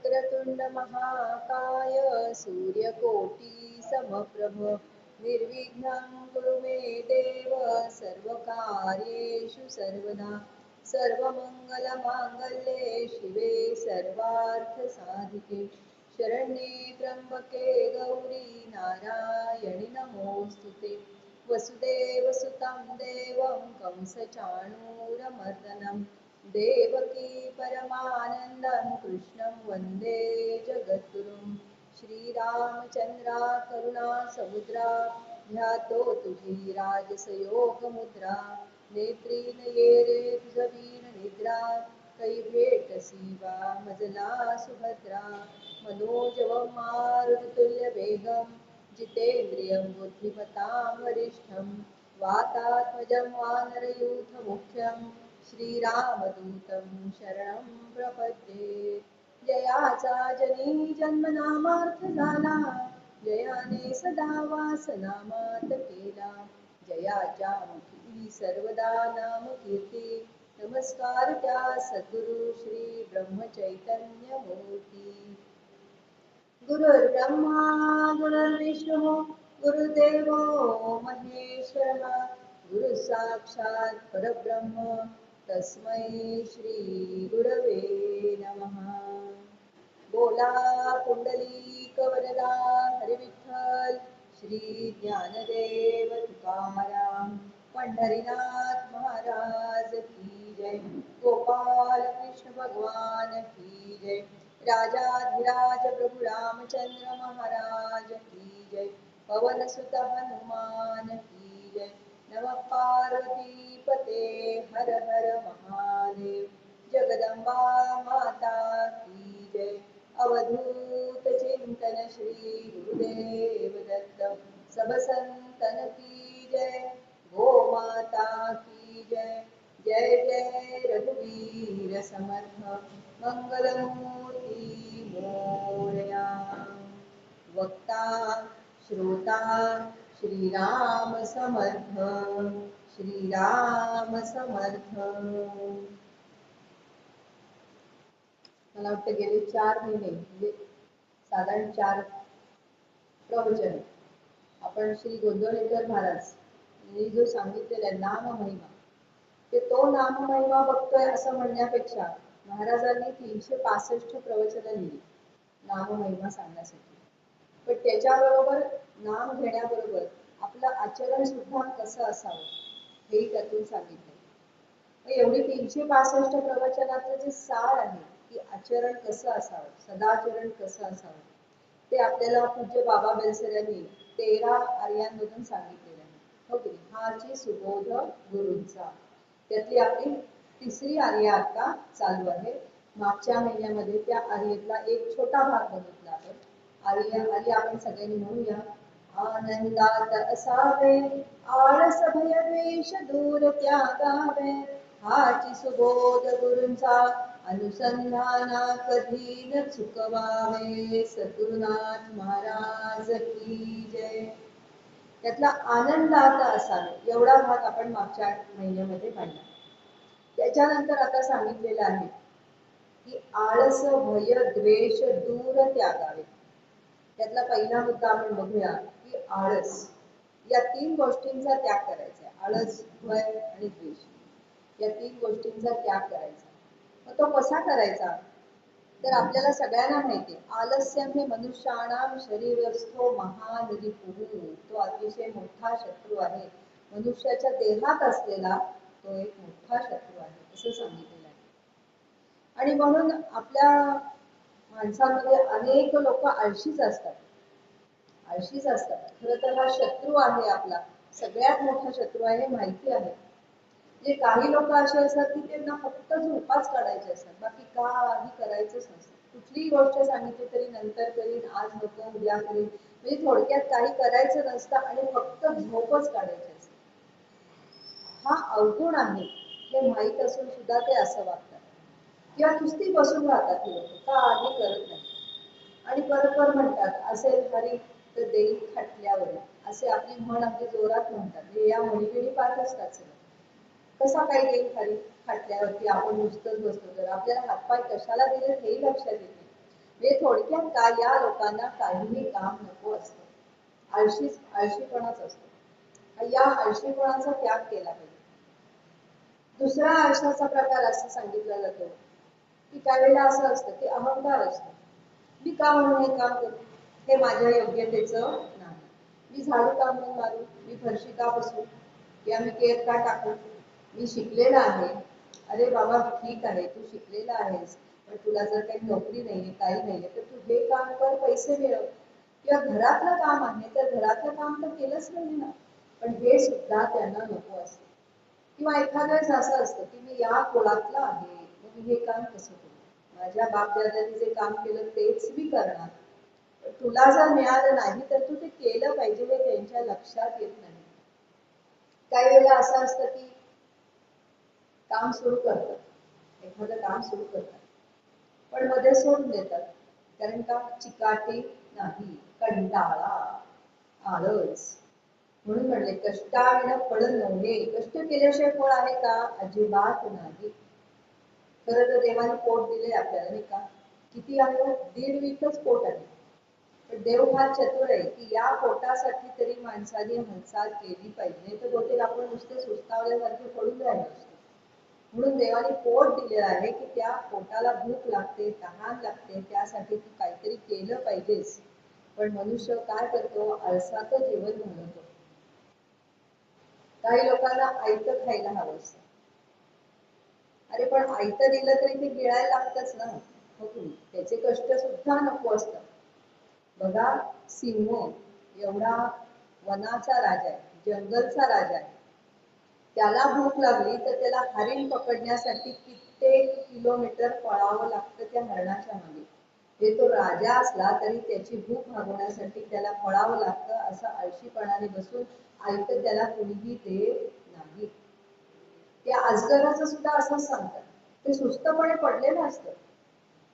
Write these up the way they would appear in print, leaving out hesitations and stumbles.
वक्रतुंड महाकाय सूर्यकोटी समप्रभ निर्विघ्नं कुरु मे देव सर्वकार्येषु सर्वदा सर्वमंगलमांगल्ये शिवे सर्वार्थसाधिके शरण्ये त्र्यंबके गौरी नारायणि नमोस्तुते वसुदेवसुतं देवं कंसचाणूरमर्दनं देवकी परमानन्दं कृष्णं वन्दे जगद्गुरुं श्रीरामचन्द्रा करुणा समुद्रा ध्यातो तुझी राजसयोगमुद्रा नेत्री नयेरे तुझवीन निद्रा कै भेटसी वा मजला सुभद्रा मनोजवं मारुततुल्यवेगं जितेन्द्रियं बुद्धिमतां वरिष्ठं वातात्मजं वानरयूथमुख्यं श्रीरामदूतं शरणं प्रपद्ये जयाचा जनी जन्मनामार्थ झाला जयाने सदा वासनामात केला जयाच्या मुखी सर्वदा नाम कीर्ती नमस्कार त्या सद्गुरु श्री ब्रह्मचैतन्य मूर्ती गुरुर्ब्रह्मा गुरुर्विष्णू गुरुदेव महेश्वर गुरु साक्षात परब्रह्म तस्मै श्री गुरवे नमः बोला पुंडलिक वरदा हरिविठ्ठल श्री ज्ञानदेव तुकाराम पंढरीनाथ महाराज की जय गोपाल कृष्ण भगवान की जय राजाधिराज प्रभु रामचंद्र महाराज की जय पवन सुत हनुमान की जय नमः पार्वती पते हर हर महादेव जगदंबा माता की जय अवधूत चिंतन श्री गुरुदेव दत्त सब संतन की जय गो माता की जय जय जय रघुवीर समर्थ मंगलमूर्ती मोरया वक्ता श्रोता श्रीराम समर्थ श्रीराम समर्थ मला वाटतं गेले 4 महिने म्हणजे साधारण 4 प्रवचन आपण श्री गोंदवलेकर महाराज यांनी जो सांगितलेला नाम महिमा ते तो नाम महिमा बघतोय असं म्हणण्यापेक्षा महाराजांनी 365 प्रवचनं लिहिली नाम महिमा सांगण्यासाठी पण त्याच्याबरोबर नाम घेण्याबरोबर आपलं आचरण सुद्धा कसं असावं हेही त्यातून सांगितलं एवढी 365 प्रवचनाचं जे सार आहे की आचरण कसं असावं सदाचरण कसं असावं ते आपल्याला पूज्य बाबा बेलसर यांनी 13 आर्यांमधून सांगितलेलं आहे हो की हाची सुबोध गुरूंचा त्यातली आपली 3री आर्य आता चालू आहे मागच्या महिन्यामध्ये त्या आर्येतला एक छोटा भाग बघितला आपण आर्य आपण सगळ्यांनी म्हणूया आनंदात असावे आळस भय द्वेष दूर त्यागावे हाची सुबोध गुरूंचा अनुसंधाना कधी न चुकवावे सद्गुरुनाथ महाराज की जय त्यातला आनंदात असावे एवढा भाग आपण मागच्या महिन्यामध्ये पाहिला त्याच्यानंतर आता सांगितलेलं आहे की आळस भय द्वेष दूर त्यागावे त्यातला पहिला मुद्दा आपण बघूया की आळस या 3 गोष्टींचा त्याग करायचा आळस भय आणि द्वेष या 3 गोष्टींचा त्याग करायचा मग तो कसा करायचा तर आपल्याला सगळ्यांना माहिती आहे आलस्यम हे मनुष्याणाम शरीरस्थो महान रिपुः तो अतिशय मोठा शत्रू आहे मनुष्याच्या देहात असलेला तो एक मोठा शत्रू आहे असं सांगितलेलं आहे आणि म्हणून आपल्या माणसामध्ये अनेक लोक आळशीच असतात खरं तर हा शत्रू आहे आपला सगळ्यात मोठा शत्रू आहे माहिती आहे जे काही लोक असे असतात की त्यांना फक्त झोपाच काढायचे असतात बाकी काही करायचंच नसतं कुठलीही गोष्ट सांगितली तरी नंतर करीन आज नको उद्या करीन म्हणजे थोडक्यात काही करायचं नसतं आणि फक्त झोपच काढायची असते हा अवगुण आहे हे माहीत असून सुद्धा ते असं वागतात किंवा नुसती बसून राहतात ही लोक काही करत नाही आणि परत म्हणतात असेल हरी तर देईल खटल्यावर असे आपली म्हण अगदी जोरात म्हणतात या म्हणीगिरी पाहत असतात सगळं कसा काही देईल हरी खटल्यावरती आपण नुसतंच बसतो तर आपल्याला हातपाय कशाला दिले हेही लक्षात येते म्हणजे थोडक्यात काय, या लोकांना काहीही काम नको असतं, आळशीपणाच असतो. या आळशीपणाचा त्याग केला पाहिजे. दुसरा आळसाचा प्रकार असं सांगितला जातो की काही वेळेला असं असतं की अहंकार असतो. मी का म्हणून हे काम करू, हे माझ्या योग्यतेचं नाही. मी झाडू का म्हणून मारू, मी फरशी का बसू, किंवा मी केर का टाकू, मी शिकलेला आहे. अरे बाबा ठीक आहे, तू शिकलेला आहेस, पण तुला जर काही नोकरी नाहीये, काही नाहीये, तर तू हे काम कर, पैसे मिळव. किंवा घरातलं काम आहे तर घरातलं काम तर केलंच नाही ना, पण हे सुद्धा त्यांना नको असतं. किंवा एखाद्या वेळेस असं असतं की मी या कुळातला आहे, मग मी हे काम कसं करू, माझ्या बापदादांनी जे काम केलं तेच मी करणार. तुला जर मिळालं नाही तर तू ते केलं पाहिजे, हे त्यांच्या लक्षात येत नाही. काही वेळेला असं असतं की काम सुरू करतात, एखादं काम सुरू करतात, पण मध्ये सोडून देतात. कारण का, चिकाटी नाही, कंटाळा, आळस. म्हणून म्हणले कष्टाविना फळ नव्हे. कष्ट केल्याशिवाय फळ आहे का, अजिबात नाही. खरं तर देवाने पोट दिले आपल्याला, नाही का, किती आहे, 1.5 वीकच पोट आहे. पण देव फार चतुर आहे की या पोटासाठी तरी माणसाने हालचाल केली पाहिजे, नाही तर बहुतेक आपण नुसते सुस्तावल्यासारखे पडून राहिलो असतो. म्हणून देवाने पोट दिलेलं आहे की त्या पोटाला भूक लागते, तहान लागते, त्यासाठी तू काहीतरी केलं पाहिजेस. पण मनुष्य काय करतो, आळसाचं जीवन घालवतो. काही लोकांना आयतं खायला हवं असतं. अरे पण आयतं दिलं तरी ते गिळायला लागतच ना, हो की नाही? त्याचे कष्ट सुद्धा नको असतात. बघा, सिंह एवढा वनाचा राजा आहे, जंगलचा राजा आहे, त्याला भूक लागली तर त्याला हरिण पकडण्यासाठी कित्येक किलोमीटर पळावं लागतं त्या हरणाच्या मागे. हे तो राजा असला तरी त्याची भूक भागवण्यासाठी त्याला पळावं लागतं. असं आळशीपणाने बसून आयतं त्याला कुणीही देत नाही. त्या अजगराचं सुद्धा असंच सांगतात, ते सुस्तपणे पडलेलं असतं,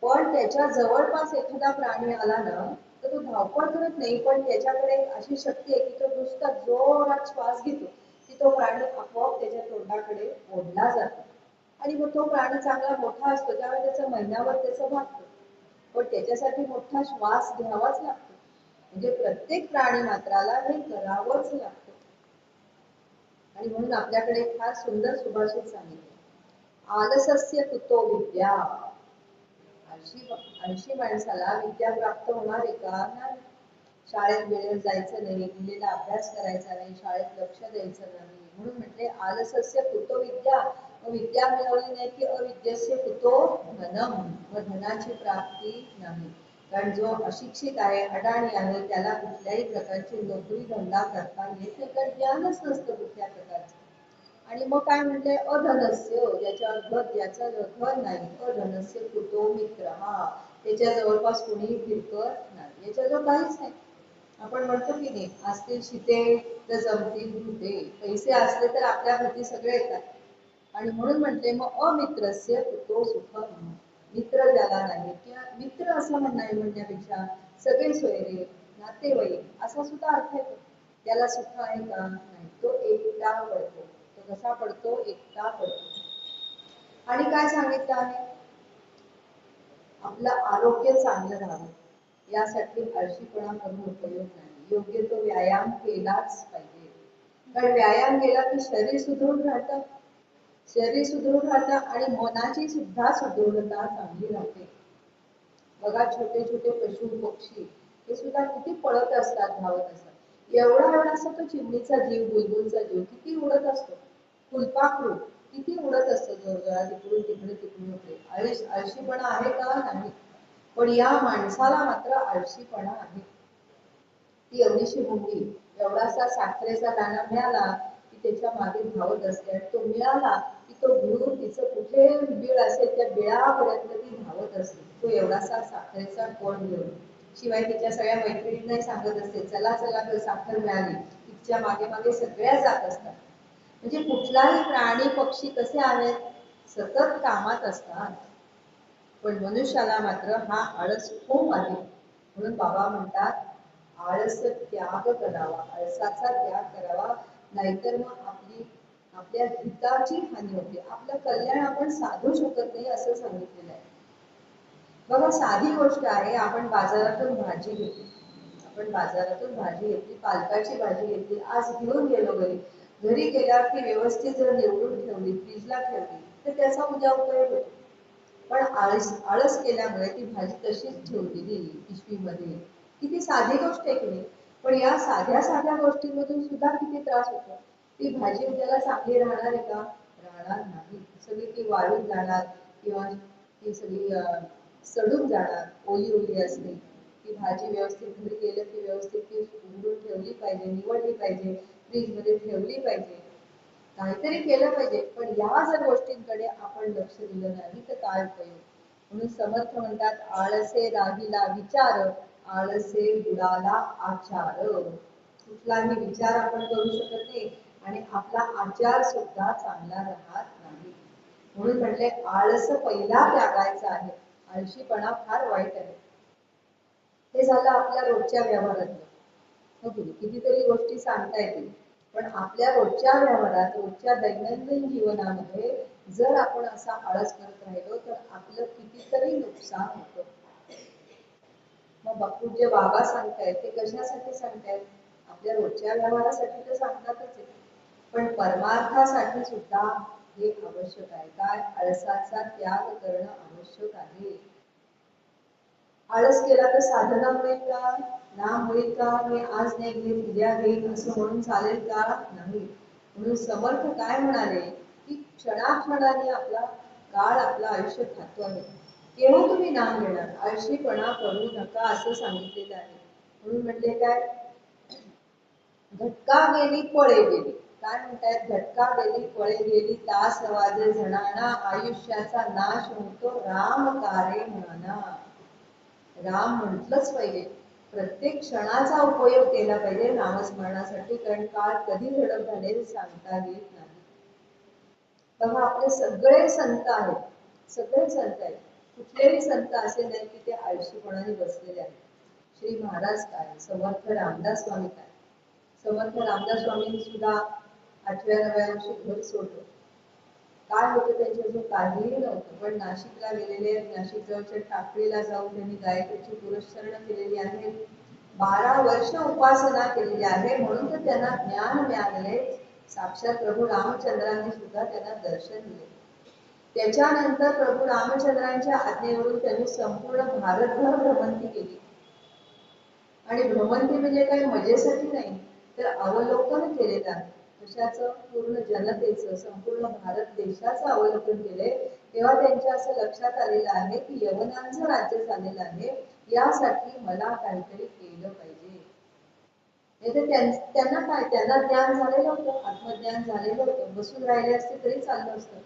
पण त्याच्या जवळपास एखादा प्राणी आला ना तर तो धावपळ करत नाही, पण त्याच्याकडे अशी शक्ती आहे की तो नुसता जोरात श्वास घेतो की तो प्राणी आपोआप त्याच्या तोंडाकडे ओढला जातो. आणि मग तो प्राणी चांगला मोठा असतो, त्यामुळे त्याचं महिन्यावर त्याचं भागतं, पण त्याच्यासाठी मोठा श्वास घ्यावाच लागतो. म्हणजे प्रत्येक प्राणी मात्राला हे करावंच लागतं. आणि म्हणून आपल्याकडे फार सुंदर सुभाषित सांगितले, आलसस्य कुतो विद्या. आळशी माणसाला विद्या प्राप्त होणार आहे का, नाही. शाळेत वेळेवर जायचं नाही, दिलेला अभ्यास करायचा नाही, शाळेत लक्ष द्यायचं नाही. म्हणून म्हटले आलसस्य कुतो विद्या. विद्या मिळवली नाही की अविद्यस्य कुतो धनम, व धनाची प्राप्ती नाही. कारण जो अशिक्षित आहे, अडाणी आहे, त्याला कुठल्याही प्रकारची नोकरी धंदा करता येत नाही, कारण ज्ञानच नसतं कुठल्या प्रकारचं. आणि मग काय म्हणते, अधनस्य, ज्याचा घर नाही, अधनस्य कुतो मित्र, हा त्याच्या जवळपास कोणी फिरकत नाही, याच्याजवळ काहीच नाही. आपण म्हणतो की नाही, असतील शिते तर जमतील भूते. पैसे असले तर आपल्या भूती सगळे येतात. आणि म्हणून म्हटले मग अमित्रस्य कुतो सुखम, मित्र ज्याला नाही, किंवा मित्र असं म्हणण्यापेक्षा सगळे सोयरे नातेवाईक असा सुद्धा अर्थ येतो. त्याला सुख आहे का, नाही. तो एकटा पडतो. तो कसा पडतो, एकटा पडतो. आणि काय सांगितलं आहे, आपलं आरोग्य चांगलं राहावं यासाठी आळशीपणा करून उपयोग नाही. योग्य तो व्यायाम केलाच पाहिजे. कारण व्यायाम केला की शरीर सुदृढ राहतं, शरीर सुदृढ राहतं आणि मनाची सुद्धा सुदृढता चांगली राहते. बघा, छोटे छोटे पशु पक्षी हे सुद्धा किती पळत असतात, धावत असतात. एवढा असा तो चिमणीचा जीव, बुलबुलचा जीव किती उडत असतो, फुलपाखरू किती उडत असतो जोरजोरात, इकडून तिकडे तिकडून इकडे. आळशीपणा आहे का, नाही. पण या माणसाला मात्र आळशीपणा आहे. ती एवढीशी मुंगी, एवढासा साखरेचा दाणा मिळाला की त्याच्या मागे धावत असते, आणि तो मिळाला की तो घेऊन तिचं कुठे बिळ असेल त्या बिळापर्यंत ती धावत असते, तो एवढासा साखरेचा कोण घेऊन. शिवाय तिच्या सगळ्या मैत्रिणींनाही सांगत असते, चला चला तर साखर मिळाली. तिच्या मागे मागे सगळ्या जात असतात. म्हणजे कुठलाही प्राणी पक्षी कसे आहेत, सतत कामात असतात. पण मनुष्याला मात्र हा आळस खूप आहे. म्हणून बाबा म्हणतात, आळस त्याग करावा, आळसाचा त्याग करावा, नाहीतर मग आपल्या हिताची हानी होते, आपलं कल्याण आपण साधू शकत नाही, असं सांगितलेलं आहे. बघा साधी गोष्ट आहे, आपण बाजारातून भाजी घेतली, आपण बाजारातून भाजी घेतली, पालकाची भाजी घेतली, आज घेऊन गेलो घरी, घरी गेल्यावर ती व्यवस्थित जर निवडून ठेवली, फ्रीजला ठेवली, तर त्याचा उद्या उपयोग होतो. पण आळस आळस केल्यामुळे ती भाजी तशीच ठेवलेली पिशवीमध्ये. किती साधी गोष्ट आहे की नाही, पण या साध्या साध्या गोष्टींमधून सुद्धा किती त्रास होतो. ती भाजी उद्याला चांगली राहणार आहे का? राहणार नाही. सगळी ती वाळून जाणार किंवा ती सगळी सडून जाणार, ओली ओली असते. ती भाजी व्यवस्थित घरी गेलं की व्यवस्थित ती उघडून ठेवली पाहिजे, निवडली पाहिजे, फ्रीज मध्ये ठेवली पाहिजे, काहीतरी केलं पाहिजे. पण या जर गोष्टींकडे आपण लक्ष दिलं नाही तर काय उपयोग. म्हणून समर्थ म्हणतात, आळसे राहिला विचार, आळसे बुडाला आचार. कुठलाही विचार आपण करू शकत नाही आणि आपला आचार सुद्धा चांगला राहत नाही. म्हणून म्हटले आळस पहिला त्यागायचा आहे. आळशीपणा फार वाईट आहे. हे झालं आपल्या रोजच्या व्यवहारातलं. हो की नाही? कितीतरी गोष्टी सांगता येतील, पण आपल्या रोजच्या व्यवहारात, रोजच्या दैनंदिन जीवनामध्ये जर आपण असा आळस करत राहिलो तर आपलं कितीतरी नुकसान होतं. मग पूज्य बाबा सांगतायत ते कशासाठी सांगतायत? आपल्या रोजच्या व्यवहारासाठी तर सांगतातच आहे, पण परमार्थासाठी सुद्धा हे आवश्यक आहे. काय? आळसाचा त्याग करणं आवश्यक आहे. आळस केला तर साधना होईल का? नाम होईल का? मी आज नाही घेईन उद्या घेईन असं म्हणून चालेल का? नाही. म्हणून समर्थ काय म्हणाले की क्षणाक्षणाने आपला काळ, आपलं आयुष्य खातो आहे. केव्हा तुम्ही नाम घेणार? आळशीपणा करू नका असं सांगितलेलं आहे. म्हणून म्हटले काय? घटका गेली पळे गेली. काय म्हणतायत? घटका गेली पळे गेली, तास वाजे जणांना, आयुष्याचा नाश होतो राम कारे म्हणा. राम म्हटलंच पाहिजे. प्रत्येक क्षणाचा उपयोग केला पाहिजे नामस्मरणासाठी, कारण काळ कधी झडप घालेल सांगता येत नाही. बघा आपले सगळे संत आहेत, सगळे संत आहेत, कुठलेही संत असे नाही की ते आळशीपणाने बसलेले आहेत. श्री महाराज काय, समर्थ रामदास स्वामी काय. समर्थ रामदास स्वामींनी सुद्धा 8व्या-9व्या वर्षी घर सोडलं. काय होतं त्यांच्याजवळ? काहीही नव्हतं, पण नाशिकला गेलेले, नाशिक जवळच्या टाकळीला जाऊन त्यांनी गायत्रीची पुरस्करणं केलेली आहेत. 12 वर्ष उपासना केलेली आहे, म्हणून तर त्यांना ज्ञान मिळाले. साक्षात प्रभू रामचंद्रांनी सुद्धा त्यांना दर्शन दिले. त्याच्यानंतर प्रभू रामचंद्रांच्या आज्ञेवरून त्यांनी संपूर्ण भारतभर भ्रमंती केली. आणि भ्रमंती म्हणजे काही मजेसाठी नाही, तर अवलोकन केलेलं आहे. कशाचं? पूर्ण जनतेचं, संपूर्ण भारत देशाचं अवलोकन केलंय. तेव्हा त्यांच्या असं लक्षात आलेलं आहे की यवनांचं राज्य झालेलं आहे, यासाठी मला काहीतरी केलं पाहिजे. त्यांना काय, त्यांना ज्ञान झालेलं होतं, आत्मज्ञान झालेलं होतं, बसून राहिले असते तरी चाललं असतं.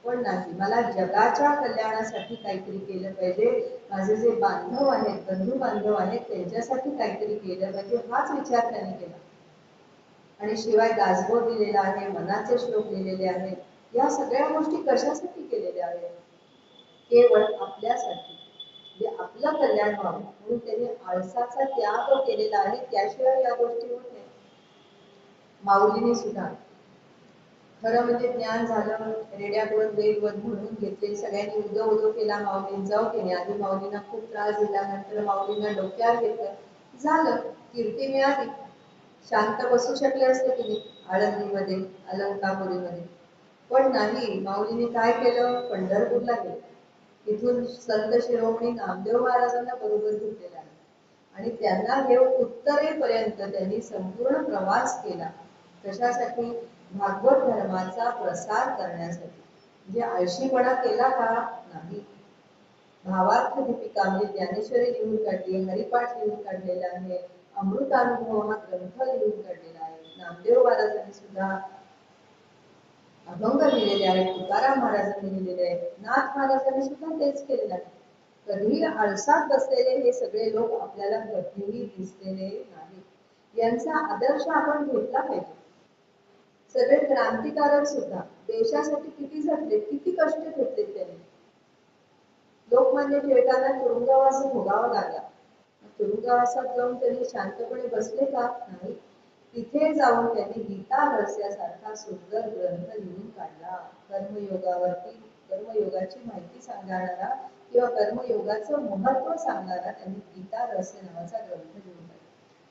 पण नाही, मला जगाच्या कल्याणासाठी काहीतरी केलं पाहिजे, माझे जे बांधव आहेत, बंधू बांधव आहेत, त्यांच्यासाठी काहीतरी केलं पाहिजे, हाच विचार त्यांनी केला. आणि शिवाय दासबोध दिलेला आहे, मनाचे श्लोक लिहिलेले आहेत. या सगळ्या गोष्टी कशासाठी केलेल्या आहेत? केवळ आपल्यासाठी, म्हणजे आपलं कल्याण व्हावं म्हणून त्यांनी आळसाचा त्याग केलेला आहे. त्याशिवाय या गोष्टी होत नाही. माऊलीने सुद्धा खरं म्हणजे ज्ञान झालं, रेड्याकडून वेगवत म्हणून घेतले, सगळ्यांनी उदो उदो केला माऊलींचा केली. आधी माऊलींना खूप त्रास दिला, नंतर माऊलींना डोक्यावर घेतलं, झालं, कीर्ती मिळाली. शांत बसू शकले असते की नाही आळंदीमध्ये, अलंकापुरीमध्ये, पण नाही. माऊलीने काय केलं? पंढरपूरला गेलं. इथून संत शिरोमणी नामदेव महाराजांना बरोबर घेतलेला आहे आणि त्यांना घेऊन उत्तरेपर्यंत त्यांनी संपूर्ण प्रवास केला. कशासाठी? भागवत धर्माचा प्रसार करण्यासाठी. म्हणजे आळशीपणा केला का? नाही. भावार्थ दीपिका म्हणजे ज्ञानेश्वरी लिहून काढली, हरिपाठ लिहून काढलेला आहे, अमृतानुभव हा ग्रंथ लिहून काढलेला आहे. नामदेव महाराजांनी सुद्धा अभंग लिहिलेले आहेत, तुकाराम महाराजांनी लिहिलेले आहेत, नाथ महाराजांनी सुद्धा तेच केलेलं आहे. कधीही आळसात बसलेले हे सगळे लोक आपल्याला कधीही दिसलेले नाही. यांचा आदर्श आपण घेतला पाहिजे. सगळे क्रांतिकारक सुद्धा देशासाठी किती झटले, किती कष्ट घेतले त्यांनी. लोकमान्य टिळकांना तुरुंगवास भोगावा लागला. तुरुंगवासात जाऊन त्यांनी शांतपणे बसले का? नाही. तिथे जाऊन त्यांनी गीता रहस्यासारखा सुंदर ग्रंथ लिहून काढला. कर्मयोगावरती, कर्मयोगाची माहिती सांगणारा किंवा कर्मयोगाचं महत्व सांगणारा त्यांनी गीता रहस्य नावाचा ग्रंथ लिहून काढला.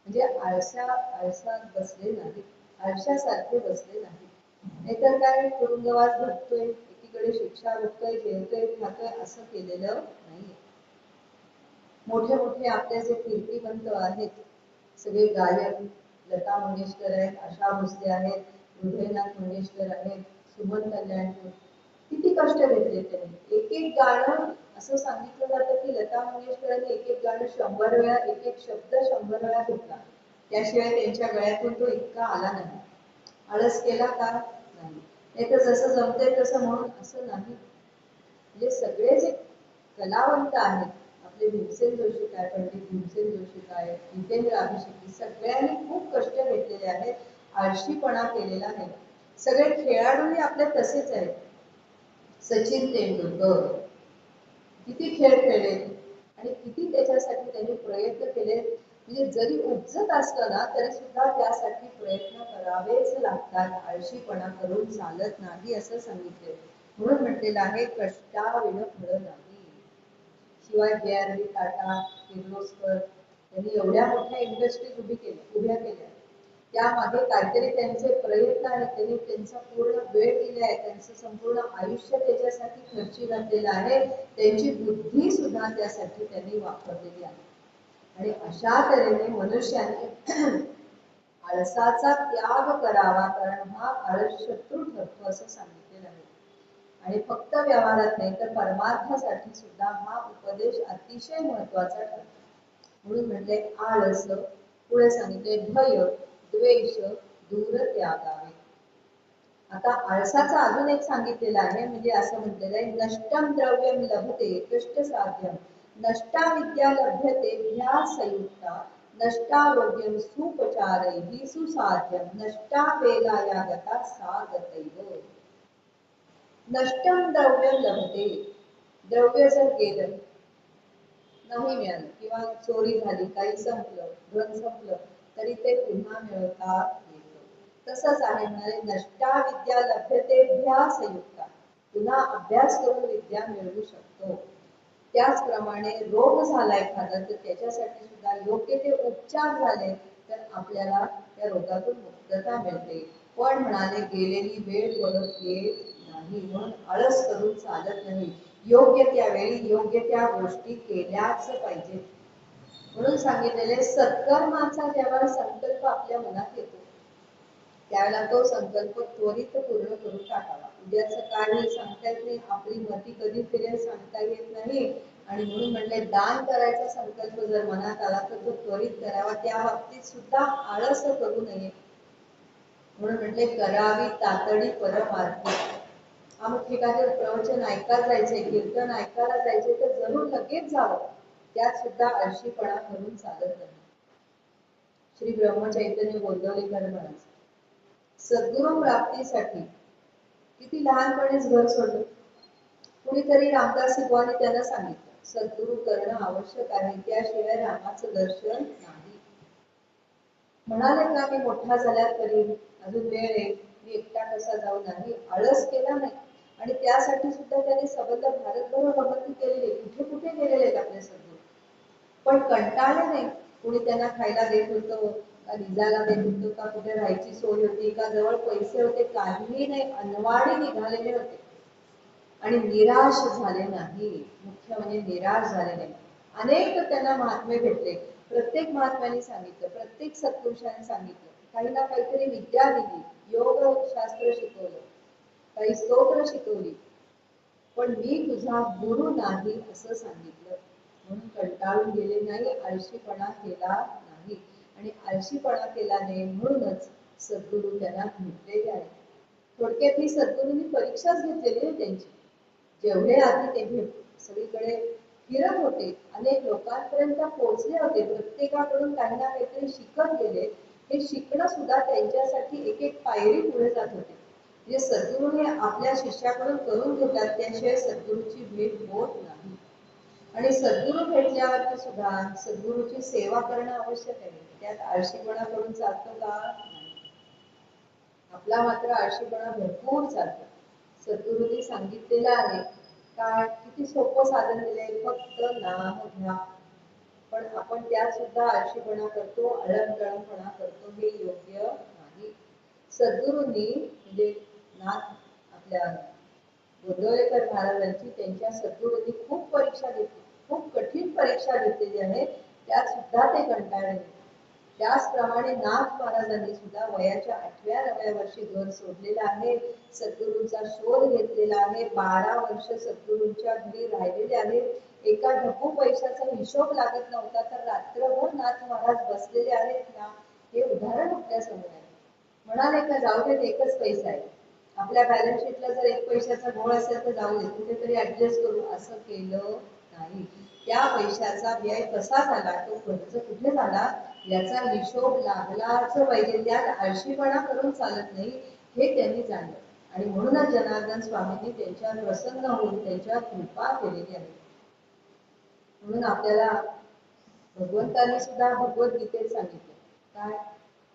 म्हणजे आळसात बसले नाही, आळशासारखे बसले नाही. नाहीतर काय तुरुंगवास भोगतोय, एकीकडे शिक्षा भोगतोय, जेवतोय, खातोय, असं केलेलं नाहीये. मोठे मोठे आपले जे कीर्तिवंत आहेत, सगळे गायक, लता मंगेशकर आहेत, आशा भोसले आहेत, हृदयनाथ मंगेशकर आहेत, सुमन कल्याणपूर, किती कष्ट घेतले त्यांनी. एक एक गाणं असं सांगितलं जातं की लता मंगेशकरांनी एक एक गाणं 100 वेळा, एक एक शब्द 100 वेळा घेतला, त्याशिवाय त्यांच्या गळ्यातून तो इतका आला नाही. आळस केला का? नाही. नाही तर जसं जमतंय तसं म्हणून असं नाही. म्हणजे सगळे जे कलावंत आहेत, आपले भीमसेन जोशी काय, पंडित भीमसेन जोशी काय, जितेंद्र अभिषेकी, सगळ्यांनी खूप कष्ट घेतलेले आहेत, आळशीपणा केलेला नाही. सगळे खेळाडूही आपले तसेच आहेत. सचिन तेंडुलकर किती खेळ खेळले आणि किती त्याच्यासाठी त्यांनी प्रयत्न केले. म्हणजे जरी उपजत असलं ना तरी सुद्धा त्यासाठी प्रयत्न करावेच लागतात, आळशीपणा करून चालत नाही असं सांगितले. म्हणून म्हटलेलं आहे कष्टाविण फळ नाही. शिवाय जे.आर.डी. टाटा, किर्लोस्कर यांनी एवढ्या मोठ्या इंडस्ट्रीज उभ्या केल्या, त्यामागे काहीतरी त्यांचे प्रयत्न आहेत. त्यांनी त्यांचा पूर्ण वेळ दिला आहे, त्यांचं संपूर्ण आयुष्य त्याच्यासाठी खर्ची घातलेलं आहे, त्यांची बुद्धी सुद्धा त्यासाठी त्यांनी वापरलेली आहे. आणि अशा तऱ्हेने मनुष्याने आळसाचा त्याग करावा, कारण हा आळस शत्रू ठरतो असं सांगितलेलं आहे. आणि फक्त व्यवहारात नाही तर परमार्थासाठी सुद्धा हा उपदेश अतिशय महत्वाचा ठरतो. म्हणून म्हटले आळस, पुढे सांगितले भय, द्वेष दूर त्यागावे. आता आळसाचा अजून एक सांगितलेलं आहे, म्हणजे असं म्हटलेलं आहे नष्टम द्रव्यम लभते कष्ट साध्यम, नष्टा विद्या लभ्यते ह्या संयुक्ता, नष्टारोग्यम सुपचारैः सुसाध्यम, नष्टा वेलाया गता सा गतैव. नष्टम द्रव्य लभते, द्रव्य जर गेलं, नाही मिळालं किंवा चोरी झाली, काही संपलं, धन संपलं, तरी ते पुन्हा मिळवता येतं. तसंच आहे म्हणाले नष्टा विद्या लभ्यते भ्या संयुक्ता, पुन्हा अभ्यास करून विद्या मिळवू शकतो. त्याचप्रमाणे रोग झाला एखादा तर त्याच्यासाठी सुद्धा योग्य ते उपचार झाले तर आपल्याला त्या रोगातून मुक्तता मिळते. पण म्हणाले गेलेली वेळ परत येत नाही, म्हणून आळस करून चालत नाही. योग्य त्यावेळी योग्य त्या गोष्टी केल्याच पाहिजे. म्हणून सांगितलेले सत्कर्माचा जेव्हा संकल्प आपल्या मनात येतो त्यावेळेला तो संकल्प त्वरित पूर्ण करून टाकावा. उद्याचं काय होईल सांगता येत नाही, आपली मती कधी फिरेल सांगता येत नाही. आणि म्हणून म्हणले दान करायचा संकल्प जर मनात आला तर तो त्वरित करावा, त्या बाबतीत सुद्धा आळस करू नये. म्हणून म्हटले करावी तातडी परमार्थी. अमुक ठिकाणी प्रवचन ऐकायला जायचंय, कीर्तन ऐकायला जायचंय तर जरूर लगेच जावं, त्यात सुद्धा आळशीपणा करून चालत नाही. श्री ब्रह्मचैतन्य गोंदवलेकर म्हणाले सद्गुरू प्राप्तीसाठी किती लहानपणीच घर सोडलं. कुणीतरी रामदास शिकवाने त्यांना सांगितलं सद्गुरू करणं आवश्यक आहे, त्याशिवाय रामाचं दर्शन नाही. म्हणाले का मी मोठा झाल्यात तरी अजून वेळ आहे, मी एकटा कसा जाऊ, नाही, आळस केला नाही. आणि त्यासाठी सुद्धा त्यांनी सबंध भारतभर भ्रमंती केलेली, कुठे कुठे गेलेले आहेत आपले सद्गुरू. पण कंटाळले नाही. कुणी त्यांना खायला देत होतं का, निजायला देत होतं का, कुठे राहायची सोय होती का, जवळ पैसे होते, काहीही नाही, अनवाणी निघालेले होते आणि निराश झाले नाही. मुख्य म्हणजे निराश झाले नाही. अनेक त्यांना महात्मे भेटले, प्रत्येक महात्म्याने सांगितलं, प्रत्येक सत्पुरुषाने सांगितलं, काही ना काहीतरी विद्या दिली, योग शास्त्र शिकवलं, काही स्तोत्र शिकवली, पण मी तुझा गुरु नाही असं सांगितलं. म्हणून कंटाळून गेले नाही, आळशीपणा केला नाही. आणि आळशीपणा केला नाही म्हणूनच सद्गुरू त्यांना भेटलेले आहेत. थोडक्यात ही सद्गुरूंनी परीक्षाच घेतलेली आहे त्यांची. जेवढे आधी ते भेट सगळीकडे फिरत होते, अनेक लोकांपर्यंत पोहोचले होते, प्रत्येकाकडून काही ना काहीतरी शिकत गेले. हे शिकणं सुद्धा त्यांच्यासाठी एक एक पायरी पुढे जात होते. म्हणजे सद्गुरू हे आपल्या शिष्याकडून करून घेतात, त्याशिवाय सद्गुरूची भेट होत नाही. आणि सद्गुरू भेटल्यावर सुद्धा सद्गुरूची सेवा करणं आवश्यक आहे. त्यात आळशीपणा करून चालतो का? आपला मात्र आळशीपणा भरपूर चालतो. सद्गुरूंनी सांगितलेलं आहे काय की किती सोपं साधन दिले, फक्त नाम घ्या. पण आपण त्यात सुद्धा आळशीपणा करतो, अळमटळमपणा करतो, हे योग्य नाही. सद्गुरूंनी म्हणजे नाथ आपल्या गोंदवलेकर महाराजांची त्यांच्या सद्गुरूंनी खूप परीक्षा घेतली, खूप कठीण परीक्षा घेतलेली आहे, त्यात सुद्धा ते कंटाळले. त्याचप्रमाणे नाथ महाराजांनी सुद्धा वयाच्या 8व्या-9व्या वर्षी घर सोडलेलं आहे, सद्गुरूंचा शोध घेतलेला आहे, 12 वर्ष सद्गुरूंच्या घरी राहिलेले आहेत. एका ढब्बू पैशाचा हिशोब लागत नव्हता, तर रात्रभर नाथ महाराज बसलेले आहेत ना, हे उदाहरण आपल्या समोर आहे. म्हणाले का जाऊ देत, एकच पैसा आहे, आपल्या बॅलन्स शीटला जर 1 पैशाचा घोळ असेल तर जाऊ दे, कुठेतरी ऍडजस्ट करू, असं केलं नाही. त्या पैशाचा व्यय कसा झाला, तो खर्च कुठे झाला, याचा हिशोब लागलाच पाहिजे. त्यात आळशीपणा करून चालत नाही, हे त्यांनी जाणलं. आणि म्हणूनच जनार्दन स्वामींनी त्यांच्यावर प्रसन्न होऊन त्यांच्यावर कृपा केलेली आहे. म्हणून आपल्याला भगवंतांनी सुद्धा भगवद्गीतेत सांगितले काय,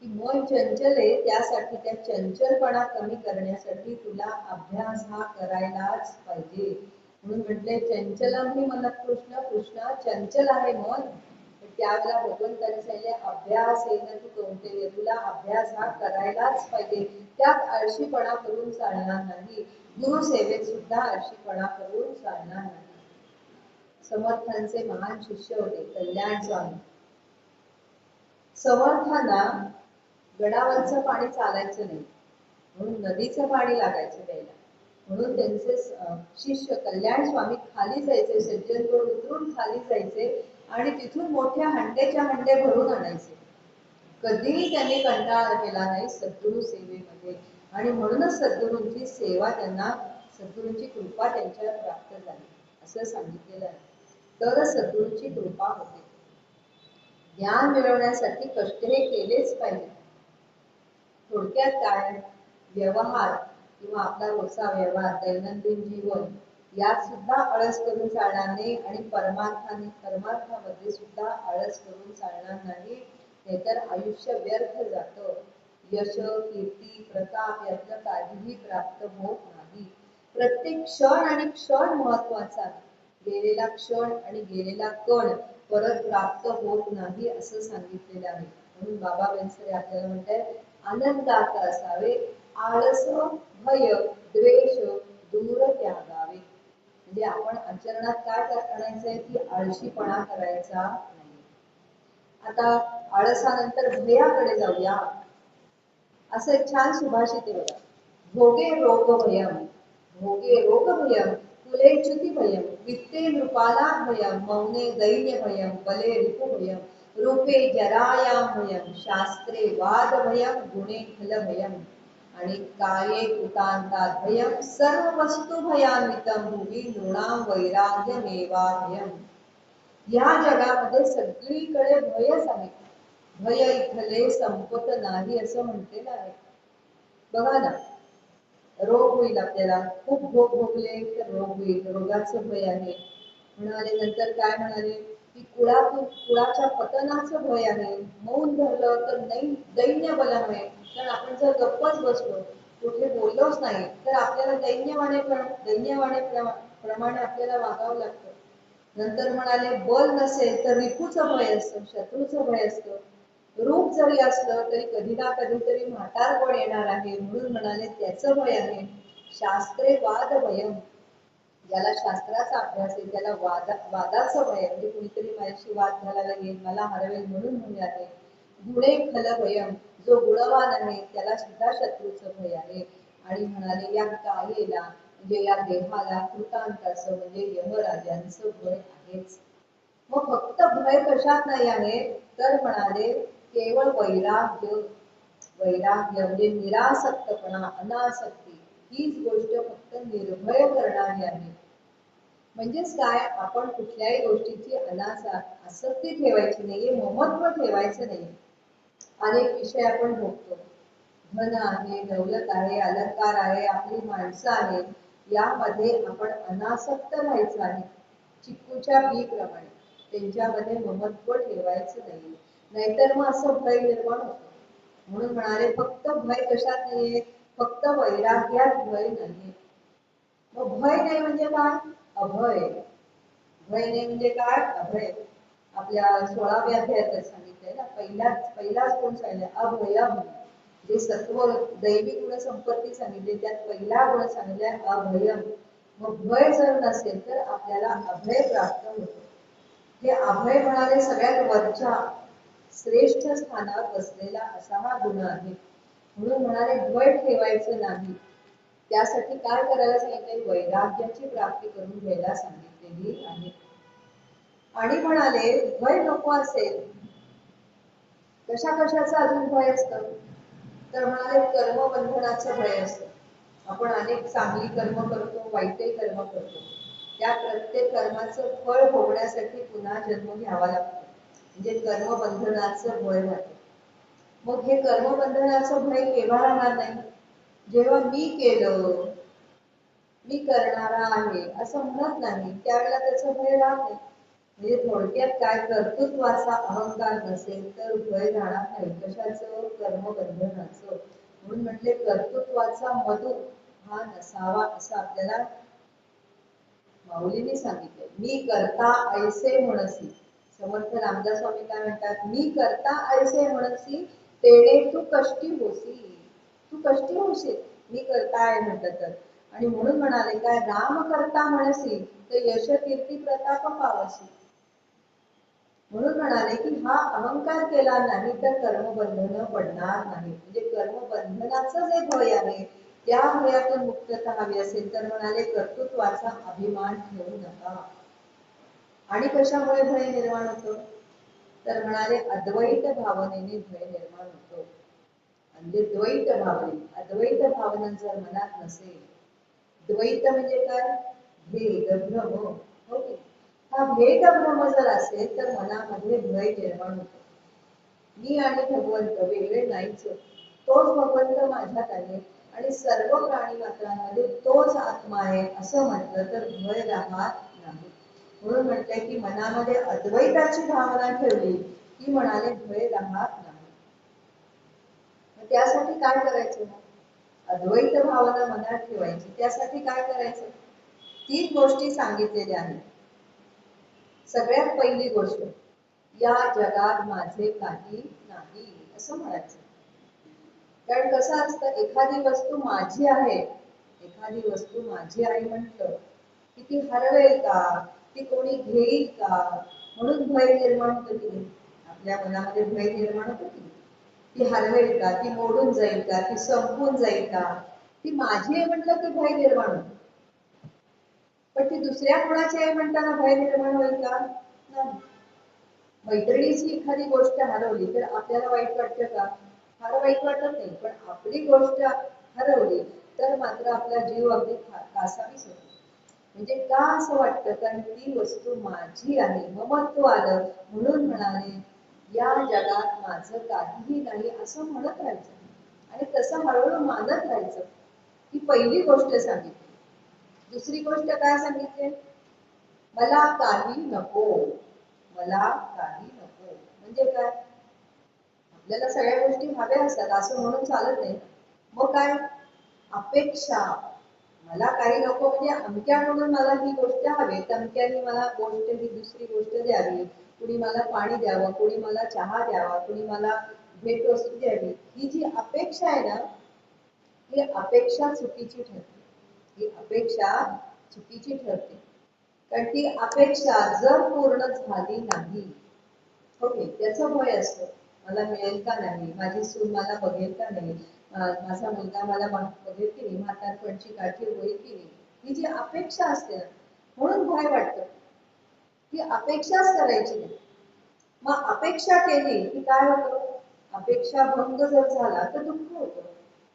की मन चंचल आहे, त्यासाठी त्या चंचलपणा कमी करण्यासाठी तुला अभ्यास हा करायलाच पाहिजे. म्हणून म्हटले चंचलम ही मन कृष्ण, कृष्ण चंचल आहे मन. त्यावेळेला भगवंतांनी सांगितले अभ्यास येणं तू कौंतेय, तुला अभ्यास हा करायलाच पाहिजे. त्यात आळशीपणा करून चालणार नाही. गुरुसेवेत सुद्धा आळशीपणा करून चालणार नाही. समर्थांचे महान शिष्य होते कल्याण स्वामी. समर्थांना गडावरचं पाणी चालायचं नाही, म्हणून नदीचं पाणी लागायचं प्यायला. म्हणून त्यांचे शिष्य कल्याण स्वामी खाली जायचे, सज्जनगड उतरून खाली जायचे आणि तिथून मोठ्या हंड्याच्या हंडे भरून आणायचे. कधीही त्यांनी कंटाळा केला नाही सद्गुरु सेवेमध्ये. आणि म्हणूनच सद्गुरूंची सेवा त्यांना, सद्गुरूंची कृपा त्यांच्यावर प्राप्त झाली असं सांगितलेलं आहे. तरच सद्गुरूंची कृपा होते. ज्ञान मिळवण्यासाठी कष्ट हे केलेच पाहिजे. थोडक्यात काय, व्यवहार किंवा आपला रोजचा व्यवहार, दैनंदिन जीवन, यात सुद्धा आळस करून चालणार नाही आणि परमार्थामध्ये सुद्धा आळस करून चालणार नाही. नाहीतर आयुष्य व्यर्थ जातं. यश, कीर्ती, प्रताप यातलं काहीही प्राप्त होत नाही. प्रत्येक क्षण आणि क्षण महत्वाचा. गेलेला क्षण आणि गेलेला कण परत प्राप्त होत नाही असं सांगितलेलं आहे. म्हणून बाबा वेंसरे आपल्याला म्हणतात आनंदात असावे, आळस, भय, द्वेष दूर त्यागावे. म्हणजे आपण आचरणात काय करायचंय की आळशीपणा करायचा नाही. आता आळसानंतर भयाकडे जाऊया. असं एक छान सुभाषित आहे बघा. भोगे रोग भयम, भोगे रोग भयम, कुले च्युती भयम, वित्ते नृपाला भयम, मौने दैन्य भयम, बले रिपु भयम, रूपे जरायाम भयम, शास्त्रे वाद भयम, गुणे खल भयम, आणि काये कृतांतात भयम, सर्व वस्तू भयान्वितम, भूमी नृणाम वैराग्यमेवा भयम. या जगामध्ये सगळीकडे भयच आहे. भय इथले संपत नाही असं म्हटलेलं आहे. बघा ना, रोग होईल, आपल्याला खूप भोग भोगले तर रोग होईल, रोगाचं भय आहे. म्हणाले नंतर काय म्हणाले की कुळाच्या पतनाचं भय आहे. मौन धरलं तर दैन्य बल आहे. कारण आपण जर गप्पच बसलो, कुठे बोललोच नाही, तर आपल्याला दैन्यवाणे प्रमाणे आपल्याला वागावं लागतं. नंतर म्हणाले बल नसेल तर रिपूचं भय असतं, शत्रूचं भय असतं. रूप जरी असलं तरी कधी ना कधीतरी म्हातारपण येणार आहे, म्हणून म्हणाले त्याचं भय आहे. शास्त्रे वाद भयम, ज्याला शास्त्राचा अभ्यास आहे त्याला वादाचं भय, म्हणजे कुणीतरी माझ्याशी वाद घालायला येईल, मला हरवेल म्हणून भय आहे. गुणे खल भयम, जो गुणवान आहे त्याला सुद्धा शत्रूचं भय आहे. आणि म्हणाले या कायेला म्हणजे या देहाला कृतांताचं म्हणजे यमराजांचं भय आहेच. मग फक्त भय कशात नाही आहे तर म्हणाले केवळ वैराग्य, वैराग्य म्हणजे निरासक्तपणा, अनासक्ती, हीच गोष्ट फक्त निर्भय करणारी आहे. म्हणजेच काय, आपण कुठल्याही गोष्टीची आसक्ती ठेवायची नाहीये, ममत्व ठेवायचं नाही. अनेक विषय आपण भोगतो, धन आहे, दौलत आहे, अलंकार आहे, आपली माणसं आहेत, यामध्ये आपण अनासक्त राहायचं आहे. चिक्कूच्या बीप्रमाणे त्यांच्यामध्ये ममत्व ठेवायचं नाही, नाहीतर मग असं भय निर्माण होतं. म्हणून म्हणाले फक्त भय कशात नाहीये, फक्त वैराग्यात भय नाहीये. मग भय नाही म्हणजे काय, अभय. अभयने म्हणजे काय? अभय. आपल्या 16व्या अध्यायात सांगितलंय ना, पहिलाच कोण सांगितलंय? अभयम. जे सत्व दैवी गुण संपत्ती सांगितली त्यात पहिला गुण सांगितलाय अभयम. मग भय जर नसेल तर आपल्याला अभय प्राप्त होतो. हे अभय म्हणाले सगळ्यात वरच्या श्रेष्ठ स्थानावर बसलेला असा हा गुण आहे. म्हणून म्हणाले भय ठेवायचं नाही. त्यासाठी काय करायला सांगितले? वैराग्याची प्राप्ती करून घ्यायला सांगितलेली आहे. आणि म्हणाले भय नको असेल, कशाचं अजून भय असतं? तर म्हणाले कर्मबंधनाचं भय असतं. आपण अनेक चांगली कर्म करतो, वाईटही कर्म करतो. त्या प्रत्येक कर्माचं फळ भोगण्यासाठी पुन्हा जन्म घ्यावा लागतो. म्हणजे कर्मबंधनाचं भय वाटतं. मग हे कर्मबंधनाचं भय केव्हा राहणार नाही? जेव्हा मी केलं, मी करणारा आहे असं म्हणत नाही, त्यावेळेला त्याचं भय राहत नाही. म्हणजे थोडक्यात काय? कर्तृत्वाचा अहंकार नसेल तर भय राहणार नाही. कशाचं? कर्मबंधनाचं. म्हणून म्हटले कर्तृत्वाचा मधु हा नसावा असं आपल्याला माऊलीने सांगितले. मी करता ऐसे म्हणसी. समर्थ रामदास स्वामी काय म्हणतात? मी करता ऐसे म्हणसी तेणे तू कष्टी होसी. तू कष्टी होशील मी करता आहे म्हटलं तर. आणि म्हणून म्हणाले काय? राम करता म्हणसी तर यश कीर्ती प्रताप पावसी. म्हणून म्हणाले की हा अहंकार केला नाही तर कर्मबंधन पडणार नाही. म्हणजे कर्मबंधनाचं जे भय आहे त्या भयातून मुक्तता हवी असेल तर म्हणाले कर्तृत्वाचा अभिमान ठेवू नका. आणि कशामुळे भय निर्माण होतो? तर म्हणाले अद्वैत भावनेने भय निर्माण होतो. म्हणजे द्वैत भावने, अद्वैत भावना जर मनात नसेल, द्वैत म्हणजे काय? भेद भ्रम. हो की? हा भेद भ्रम जर असेल तर मनामध्ये भय निर्माण होतो. मी आणि भगवंत वेगळे नाहीच, तोच भगवंत माझ्यात आहे आणि सर्व प्राणी मात्रांमध्ये तोच आत्मा आहे असं म्हटलं तर भय राहत नाही. म्हणून म्हटलंय की मनामध्ये अद्वैताची भावना ठेवली की म्हणाले भय राहत नाही. त्यासाठी काय करायचं? अद्वैत भावना मनात ठेवायची. त्यासाठी काय करायचं? 3 गोष्टी सांगितलेल्या आहेत. सगळ्यात पहिली गोष्ट, या जगात माझे काही नाही असं म्हणायचं. कारण कसं असतं, एखादी वस्तू माझी आहे, एखादी वस्तू माझी आहे म्हटलं की ती हरवेल का? ती कोणी घेईल का? म्हणून भय निर्माण होतं की नाही? आपल्या मनामध्ये भय निर्माण होतं की नाही? ती हरवेल का? ती मोडून जाईल का? ती संपून जाईल का? ती माझी आहे म्हटलं की भय निर्माण होतं. पण ती दुसऱ्या कोणाची आहे म्हणताना भय निर्माण होईल का? नाही. मैत्रिणीची एखादी गोष्ट हरवली तर आपल्याला वाईट वाटतं का? फार वाईट वाटत नाही. पण आपली गोष्ट हरवली तर मात्र आपला जीव अगदी कासावीस होतो. म्हणजे का असं वाटतं? कारण ती वस्तू माझी आहे, ममत्व आलं. म्हणून म्हणाले या जगात माझं काहीही नाही असं म्हणत राहायचं आणि तसं हळूहळू मानत राहायचं. ही पहिली गोष्ट सांगितली. दुसरी गोष्ट काय सांगितली? मला काही नको. मला काही नको म्हणजे काय? आपल्याला सगळ्या गोष्टी हव्या असतात असं म्हणून चालत नाही. मग काय? अपेक्षा. मला काही नको म्हणजे अमक्याकडून मला ही गोष्ट हवी, तमक्याने मला गोष्ट ही दुसरी गोष्ट द्यावी, कुणी मला पाणी द्यावं, कुणी मला चहा द्यावा, कुणी मला भेटवस्तू द्यावी. ही जी अपेक्षा आहे ना, ही अपेक्षा चुकीची ठरते. ही अपेक्षा चुकीची ठरते. कारण ती अपेक्षा जर पूर्ण झाली नाही, ओके, त्याचं भय असतं. मला मिळेल का नाही, माझी सून मला बघेल का नाही, माझा मुलगा मला बघेल की नाही, म्हातारपणची काठी होईल की नाही, ही जी अपेक्षा असते ना, म्हणून भय वाटतं. ती अपेक्षाच करायची नाही. मग अपेक्षा केली की काय होतं? अपेक्षा भंग जर झाला तर दुःख होतं.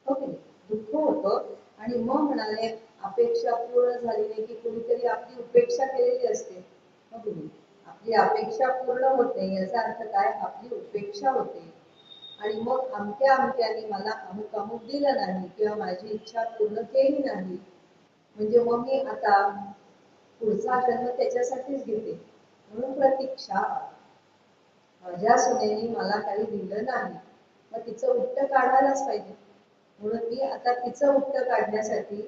ओके, दुःख होतं. आणि मग म्हणाले अपेक्षा पूर्ण झाली नाही की कोणीतरी आपली उपेक्षा केलेली असते. आपली अपेक्षा पूर्ण होत नाही याचा अर्थ काय? आपली उपेक्षा होते. आणि मग अमक्याने मला अमुक अमुक दिलं नाही किंवा माझी इच्छा पूर्ण केली नाही, म्हणजे मग मी आता पुढचा जन्म त्याच्यासाठीच घेते. म्हणून प्रतीक्षा. माझ्या सुनेने मला काही दिलं नाही, मग तिचं उत्तर काढायलाच पाहिजे. म्हणून मी आता तिचं उत्तर काढण्यासाठी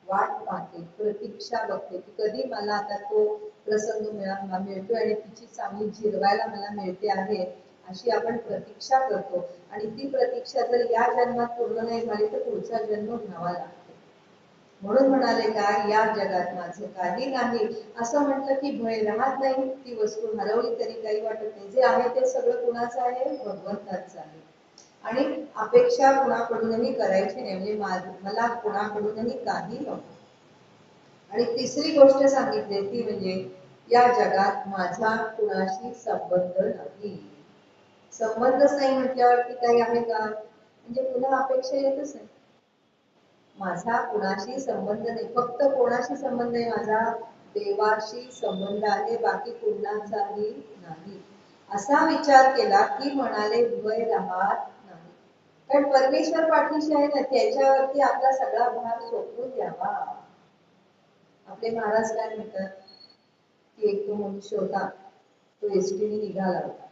वाट पाहते, प्रतीक्षा बघते की कधी मला आता तो प्रसंग मिळतोय आणि तिची चांगली जिरवायला मला मिळते आहे, अशी आपण प्रतीक्षा करतो. आणि ती प्रतीक्षा जर या जन्मात पूर्ण नाही झाली तर पुढचा जन्म घ्यावा लागतो. म्हणून म्हणाले काय, या जगात माझं काही नाही. असं म्हटलं की भय राहत नाही, ती वस्तू हरवली तरी काही वाटत नाही. जे आहे ते सगळं कुणाचं आहे, भगवंताचं आहे. आणि अपेक्षा कुणाकडूनही करायची नाही, म्हणजे मला कुणाकडूनही काही नको. आणि तिसरी गोष्ट सांगितली ती म्हणजे या जगात माझा कुणाशी संबंध नाही. संबंधच नाही म्हटल्यावरती काही आहे का, म्हणजे पुन्हा अपेक्षा येतच नाही. माझा कुणाशी संबंध नाही, फक्त कोणाशी संबंध आहे माझा, देवाशी संबंध आहे, बाकी कुणाचाही नाही. असा विचार केला की म्हणाले भय राहत नाही. कारण परमेश्वर पाठीशी आहे ना, त्याच्यावरती आपला सगळा भार सोपवून द्यावा. आपले महाराज काय म्हणतात की एक तो मनुष्य होता, तो एसटीने निघाला होता.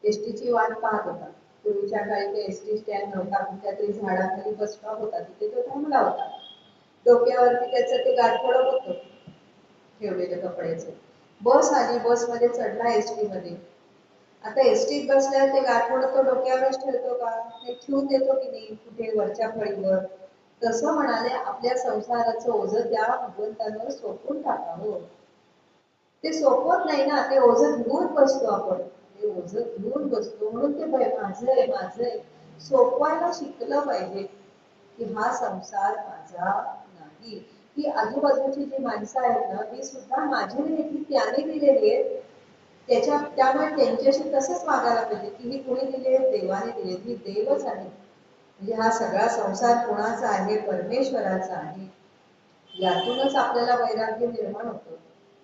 एसटीची वाट पाहत होता. पूर्वीच्या काळी ते एसटी स्टँड नव्हता, कुठल्या तरी झाडाखाली बस स्टॉप होता, तिथे तो थांबला होता. डोक्यावरती त्याचं ते गाठोडं होतं ठेवलेलं कपड्याचं. बस आली, बसमध्ये चढला एसटी मध्ये. आता एसटीत बसल्यावर ते गाठोडं तो डोक्यावरच ठेवतो का, नाही ठेवून देतो की नाही कुठे वरच्या फळीवर. तसं म्हणाले आपल्या संसाराचं ओझं त्या भगवंतांवर सोपवून टाकावं. ते सोपवत नाही ना, ते ओझं घेऊन बसतो आपण, ते ओझं घेऊन बसतो. म्हणून ते माझं आहे माझं आहे सोपवायला शिकलं पाहिजे की हा संसार माझा नाही. ही आजूबाजूची जी माणसं आहेत ना, ती सुद्धा माझी नाही, ती त्याने दिलेली आहे. त्यामुळे त्यांच्याशी तसंच वागायला पाहिजे की ही कोणी दिली आहे, देवाने दिली, ही देवच आहे. म्हणजे हा सगळा संसार कोणाचा आहे, परमेश्वराचा आहे. यातूनच आपल्याला वैराग्य निर्माण होतं.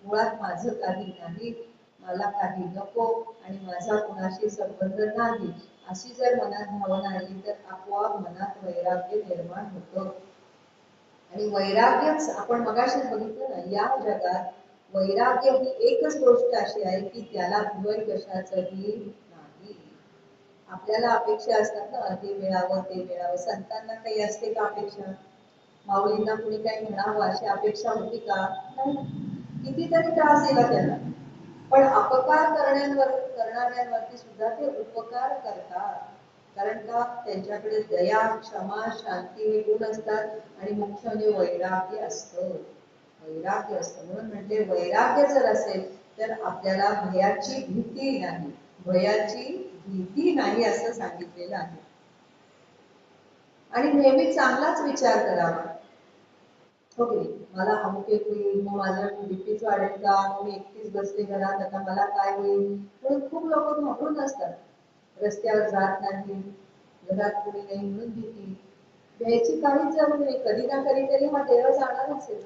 मुळात माझं काही नाही, मला काही नको आणि माझा कुणाशी संबंध नाही, अशी जर मनात भावना आली तर आपोआप मनात वैराग्य निर्माण होतं. आणि वैराग्यच आपण मगाशीच बघितलं ना, या जगात वैराग्य ही एकच गोष्ट अशी आहे की त्याला भय कशाचंही नाही. आपल्याला अपेक्षा असतात ना, हे मिळावं ते मिळावं. संतांना काही असते का अपेक्षा, माऊलींना कुणी काही म्हणावं अशी अपेक्षा होती का, नाही. कितीतरी त्रास दिला त्यांना, पण अपकार करणाऱ्यांवरती सुद्धा ते उपकार करतात. कारण का, त्यांच्याकडे दया, क्षमा, शांती हे गुण असतात. आणि मुख्य म्हणजे वैराग्य असतं, वैराग्य असतं. म्हणून म्हणजे वैराग्य जर असेल तर आपल्याला भयाची भीती नाही, भयाची भीती नाही असं सांगितलेलं आहे. आणि नेहमी चांगलाच विचार करावा. ओके, मला अमुक एक होईल, मग माझं बीपीच वाढेल का, मग मी एकटीच बसले घरात, आता मला काय होईल. म्हणून खूप लोक घाबरून असतात, रस्त्यावर जात नाही, घरात कोणी नाही म्हणून भीती. भ्यायची काहीच जरूर नाही, कधी ना कधीतरी हा देह जाणारच आहे.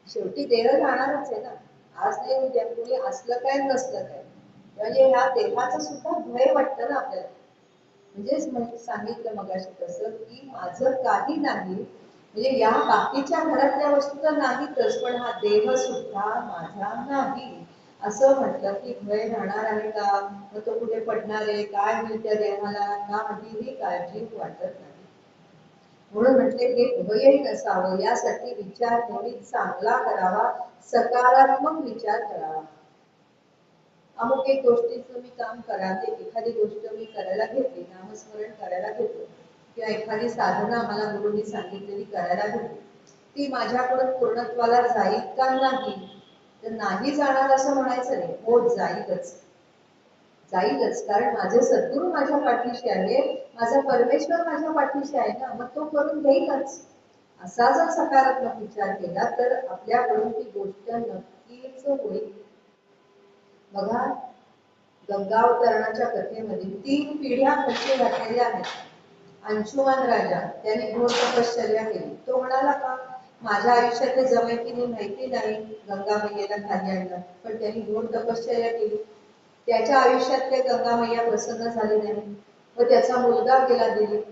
शेवटी देह जाणारच आहे ना, आज नाही उद्या, कोणी असलं काय नसलं काय. म्हणजे ह्या देहाचं सुद्धा भय वाटतं ना आपल्याला. म्हणजेच सांगितलं मगाशी तसं की माझं काही नाही, म्हणजे या बाकीच्या घरातल्या वस्तू तर नाहीतच, पण हा देह सुद्धा माझा नाही. असं म्हटलं की भय राहणार आहे का, मग तो कुठे पडणार आहे, काय होईल त्या देहाला, काहीही काळजी वाटत नाही. म्हणून म्हटले हे भयही नसावं, यासाठी विचार नेहमी चांगला करावा, सकारात्मक विचार करावा. अमुक एक गोष्टीचं मी काम करावे, एखादी गोष्ट मी करायला घेतली, नामस्मरण करायला घेतलं, किंवा एखादी साधना मला गुरुंनी सांगितलेली करायला घेतली, ती माझ्याकडून पूर्णत्वाला जाईल का नाही, तर नाही जाणार असं म्हणायचं नाही, हो जाईलच, जाईलच. कारण माझे सद्गुरू माझ्या पाठीशी आहे, माझा परमेश्वर माझ्या पाठीशी आहे ना, मग तो करून देईलच. असा जर सकारात्मक विचार केला तर आपल्याकडून ती गोष्ट नक्कीच होईल. बघा, गंगावतरणाच्या कथेमध्ये 3 पिढ्या कशी घातलेल्या आहेत. अंशुमान राजा, त्याने घोर तपश्चर्या केली. तो म्हणाला का, माझ्या आयुष्यात हे जमेल की नाही माहिती नाही, गंगा मैयेला खाली आणलं, पण त्यांनी घोर तपश्चर्या केली. त्याच्या आयुष्यात ते गंगा मैया प्रसन्न झाली नाही, व त्याचा मुलगा गेला दिलीप,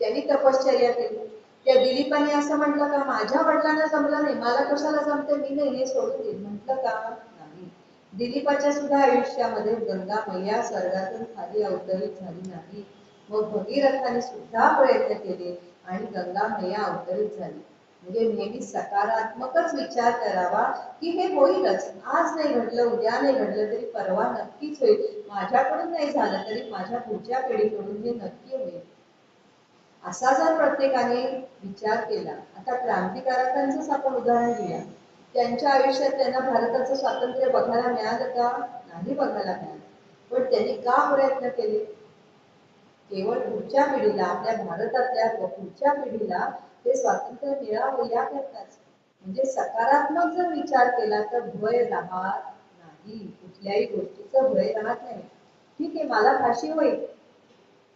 त्यांनी तपश्चर्या केली. त्या दिलीपाने असं म्हटलं का, माझ्या वडिलांना जमलं नाही, मला कशाला जमते, मी नाही हे सोडून देईल, म्हटलं का नाही. दिलीपाच्या सुद्धा आयुष्यामध्ये गंगा मैया स्वर्गातून खाली अवतरित झाली नाही. मग भगीरथाने सुद्धा प्रयत्न केले आणि गंगा मैया अवतरित झाली. म्हणजे नेहमी सकारात्मकच विचार करावा की हे होईलच, आज नाही घडलं उद्या नाही घडलं तरी परवा नक्कीच होईल, माझ्याकडून नाही झालं तरी माझ्या पुढच्या पिढीकडून हे नक्की होईल, असा जर प्रत्येकाने विचार केला. आता क्रांतिकारकांचंच आपण उदाहरण घेऊया. त्यांच्या आयुष्यात त्यांना भारताचं स्वातंत्र्य बघायला मिळालं का? नाही बघायला मिळालं. पण त्यांनी का प्रयत्न केले? केवळ पुढच्या पिढीला, आपल्या भारतातल्या पुढच्या पिढीला हे स्वातंत्र्य मिळावं याकरताच. म्हणजे सकारात्मक जर विचार केला तर भय राहत नाही, कुठल्याही गोष्टीचं भय राहत नाही. ठीक आहे, मला फाशी होईल,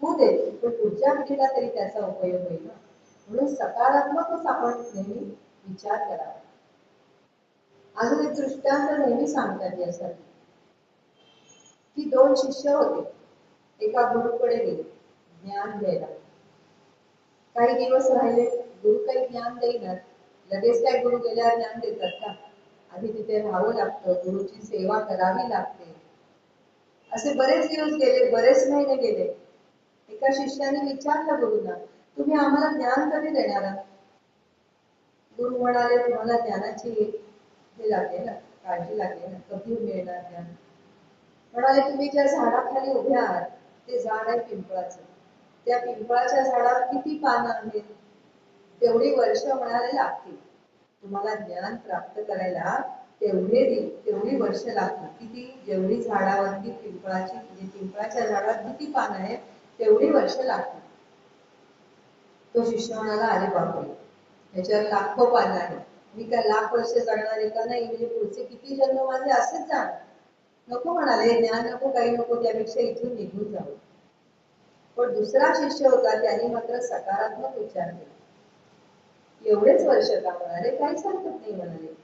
होऊ दे, पण पुढच्या पिढीला तरी त्याचा उपयोग होईल ना. म्हणून सकारात्मकच आपण नेहमी विचार करावा. अजून एक दृष्टांत नेहमी सांगतात यासाठी, की दोन शिष्य होते, एका गुरुकडे गेले ज्ञान द्यायला. काही दिवस राहिले, गुरु काही ज्ञान देईनात. लगेच काय गुरु गेल्यावर ज्ञान देतात का? आधी तिथे राहावं लागतं, गुरुची सेवा करावी लागते. असे बरेच दिवस गेले, बरेच महिने गेले. एका शिष्याने विचारलं गुरुंना, तुम्ही आम्हाला ज्ञान कधी देणार? गुरु म्हणाले, तुम्हाला ज्ञानाची हे लागेल ना, काळजी लागेल ना, कधी मिळणार ज्ञान? म्हणाले, तुम्ही ज्या झाडाखाली उभ्या आहात ते झाड आहे पिंपळाचं. त्या पिंपळाच्या झाडावर किती पानं आहेत? तेवढी वर्ष म्हणाले लागतील. तुम्हाला ज्ञान प्राप्त करायला तेवढी वर्ष लागतील. किती? जेवढी झाडावरती पिंपळाची, म्हणजे पिंपळाच्या झाडावर किती पानं आहेत तेवढी वर्ष लागतील. तो शिष्य म्हणाला, अरे बापरे, त्याच्यावर लाखो पानं आहेत, मी काय लाख वर्ष जगणार आहे का? नाही, म्हणजे पुढचे किती जन्म माझे असेच जाणार. नको म्हणाले, ज्ञान नको, काही नको, त्यापेक्षा इथून निघून जाऊ. पण दुसरा शिष्य होता, त्याने मात्र सकारात्मक विचार केला. एवढेच वर्ष का म्हणाले? काहीच हरकत नाही म्हणाले.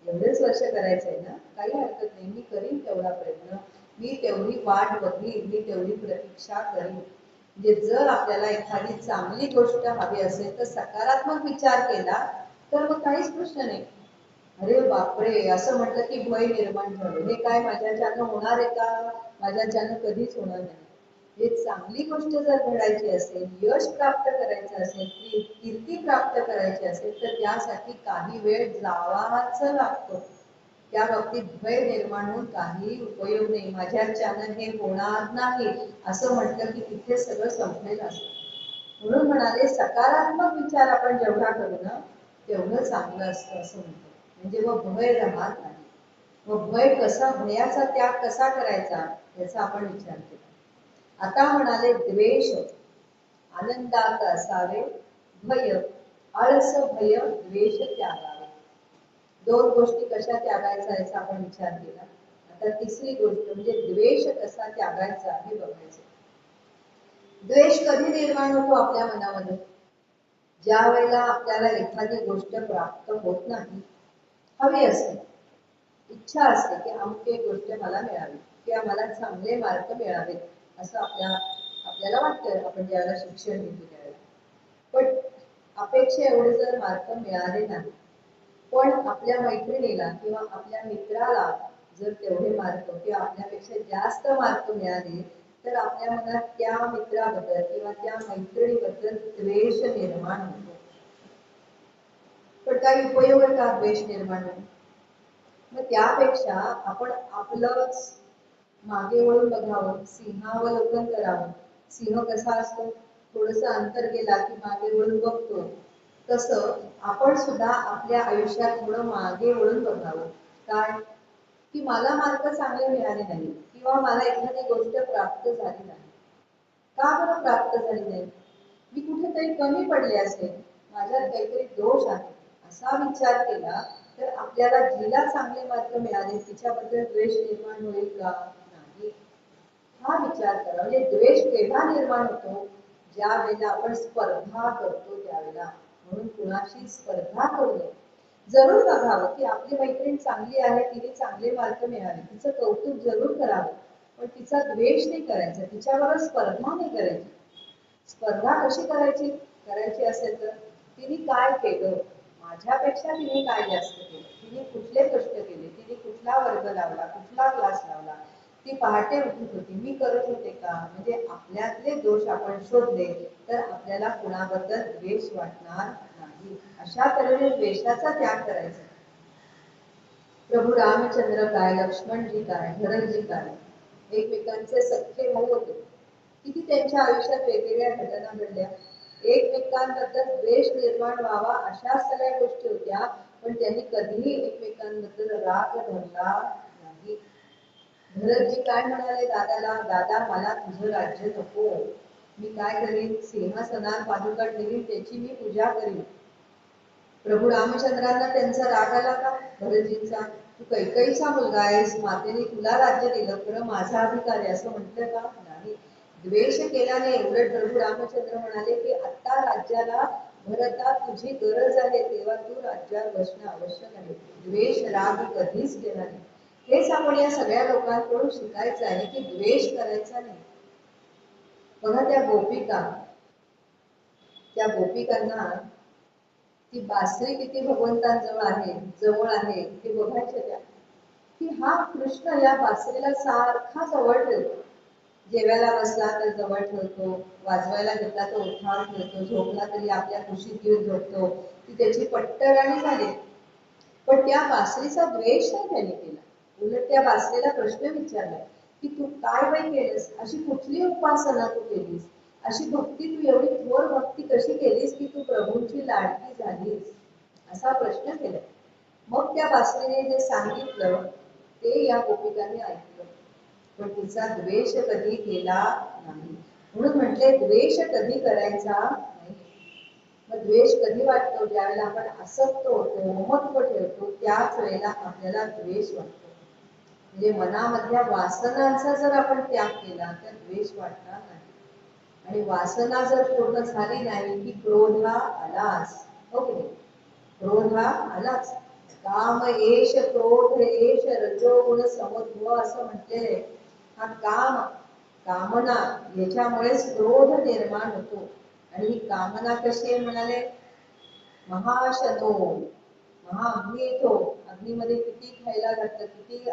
एवढेच वर्ष करायचंय ना, काही हरकत नाही, मी करीन तेवढा प्रयत्न, मी तेवढी वाट बघीन, मी तेवढी प्रतीक्षा करीन. म्हणजे जर आपल्याला एखादी चांगली गोष्ट हवी असेल तर सकारात्मक विचार केला तर मग काहीच प्रश्न नाही. अरे बापरे, असं म्हटलं की भय निर्माण झालं, हे काय माझ्याच्यानं होणार आहे का? माझ्याच्यानं कधीच होणार नाही. हे चांगली गोष्ट जर घडायची असेल, यश प्राप्त करायचं असेल, कीर्ती प्राप्त करायची असेल तर त्यासाठी काही वेळ जावाच लागतो. त्या बाबतीत भय निर्माण होऊन काही उपयोग नाही, माझ्याच्यानं हे होणार नाही असं म्हटलं की तिथे सगळं संपलेलं असतं. म्हणून म्हणाले, सकारात्मक विचार आपण जेवढा करू ना तेवढं चांगलं असतं असं म्हणतो. म्हणजे मग भय राहत नाही. मग भयाचा त्याग कसा करायचा याचा आपण विचार केला. आता म्हणाले, द्वेष आनंदात असावे, भय आळस भय द्वेष त्यागावे. दोन गोष्टी कशा त्यागायचा याचा आपण विचार केला. आता तिसरी गोष्ट म्हणजे द्वेष कसा त्यागायचा हे बघायचं. द्वेष कधी निर्माण होतो आपल्या मनामध्ये? ज्या वेळेला आपल्याला एखादी गोष्ट प्राप्त होत नाही, हवी असते, इच्छा असते की अमुक एक गोष्ट मला मिळावी किंवा मला चांगले मार्क मिळावेत असं आपल्याला वाटतं आपण ज्यावेळेला शिक्षण घेतो त्यावेळेला. पण अपेक्षा एवढे जर मार्क मिळाले नाही, पण आपल्या मैत्रिणीला किंवा आपल्या मित्राला जर तेवढे मार्क किंवा आपल्यापेक्षा जास्त मार्क मिळाले तर आपल्या मनात त्या मित्राबद्दल किंवा त्या मैत्रिणीबद्दल द्वेष निर्माण होतो. पण काही उपयोग आहे का द्वेष निर्माण होतो? मग त्यापेक्षा आपण आपलंच मागे वळून बघावं, सिंहावलोकन करावं. सिंह कसा असतो? थोडस अंतर गेला की मागे वळून बघतो, तसं आपण सुद्धा आपल्या आयुष्यात थोडं मागे वळून बघावं. काय? की मला मार्क चांगले मिळाले नाही किंवा मला एखादी गोष्ट प्राप्त झाली नाही, का बरं प्राप्त झाली नाही? मी कुठेतरी कमी पडले असेल, माझ्यात काहीतरी दोष आहे असा विचार केला तर आपल्याला जिला चांगले मार्क मिळाले तिच्याबद्दल द्वेष निर्माण होईल का? नाही. हा विचार करा. म्हणजे द्वेष केव्हा निर्माण होतो? ज्या वेळेला आपण स्पर्धा करतो त्यावेळेला. म्हणून कुणाशी स्पर्धा करू नये. जरूर बघावं की आपली मैत्रीण चांगली आहे, तिने चांगले मार्क मिळाले, तिचं कौतुक जरूर करावं, पण तिचा द्वेष नाही करायचा, तिच्याबरोबर स्पर्धा नाही करायची. स्पर्धा कशी करायची असेल तर तिने काय केलं, माझ्यापेक्षा तिने काय जास्त केलं, तिने कुठले कष्ट केले, तिने कुठला वर्ग लावला, कुठला क्लास लावला, ती पहाटे उठत होती, मी करत होते का? म्हणजे आपल्यातले दोष आपण शोधले तर आपल्याला कुणाबद्दल द्वेष वाटणार नाही. अशा तऱ्हेने द्वेषाचा त्याग करायचा. प्रभू रामचंद्र काय, लक्ष्मणजी काय, भरतजी काय, एकमेकांचे सख्खे भाऊ होते. किती त्यांच्या आयुष्यात वेगवेगळ्या घटना घडल्या. एकमेकांबद्दल द्वेष निर्माण व्हावा अशा सगळ्या गोष्टी होत्या, पण त्यांनी कधीही एकमेकांबद्दल राग धरला नाही. भरतजी काय म्हणाले दादाला, दादा मला तुझं राज्य नको, मी काय करीन, सिंहासनात पादुका ठेवीन, त्याची मी पूजा करीन. प्रभू रामचंद्रांना त्यांचा राग आला का भरतजींचा? तू कैकईचा मुलगा आहेस, मातेने तुला राज्य दिलं, खरं माझा अधिकार आहे असं म्हटलं का? नाही. द्वेष केल्याने उलट प्रभू रामचंद्र म्हणाले की आता राज्याला भरता तुझी गरज आहे, तेव्हा तू राज्यावर बसणं आवश्यक आहे. द्वेष राग कधीच केला नाही. हेच आपण या सगळ्या लोकांकडून शिकायचं आहे की द्वेष करायचा नाही. बघा त्या गोपिकांना ती बासरी किती भगवंतांजवळ आहे, जवळ आहे ते बघायचे त्या, की हा कृष्ण या बासरीला सारखा जवळ ठेवतो. जेवायला बसला तर जवळ ठेवतो, वाजवायला घेतला तर ओठावर ठेवतो, झोपला तरी आपल्या कुशीत घेऊन झोपतो. ती त्याची पट्टराणी झाली. पण त्या बासरीचा द्वेष नाही त्याने केला. उलट त्या बासरीला प्रश्न विचारला की तू काय बाई केलंस, अशी कुठली उपासना तू केलीस, अशी भक्ती तू एवढी थोर भक्ती कशी केलीस की तू प्रभूंची लाडकी झालीस, असा प्रश्न केला. मग त्या बासरीने जे सांगितलं ते या गोपिकांनी ऐकलं, पण तिचा द्वेष कधी केला नाही. म्हणून म्हटले द्वेष कधी करायचा नाही. मग द्वेष कधी वाटतो? ज्यावेळेला आपण आसक्त होतो, ममत्व ठेवतो, त्याच वेळेला आपल्याला द्वेष वाटतो. म्हणजे मनामधल्या वासनांचा जर आपण त्याग केला तर द्वेष वाटणार नाही. आणि वासना जर पूर्ण झाली नाही की क्रोध हा आलाच, हो की नाही? क्रोध हा आलाच. काम एष क्रोध एष रजोगुण समुद्भव असं म्हटलेले. हा काम, कामना, याच्यामुळेच क्रोध निर्माण होतो. आणि ही कामना कशी आहे म्हणाले? महाशनो, महाअग्नी येतो, अग्नीमध्ये किती खायला घातलं, किती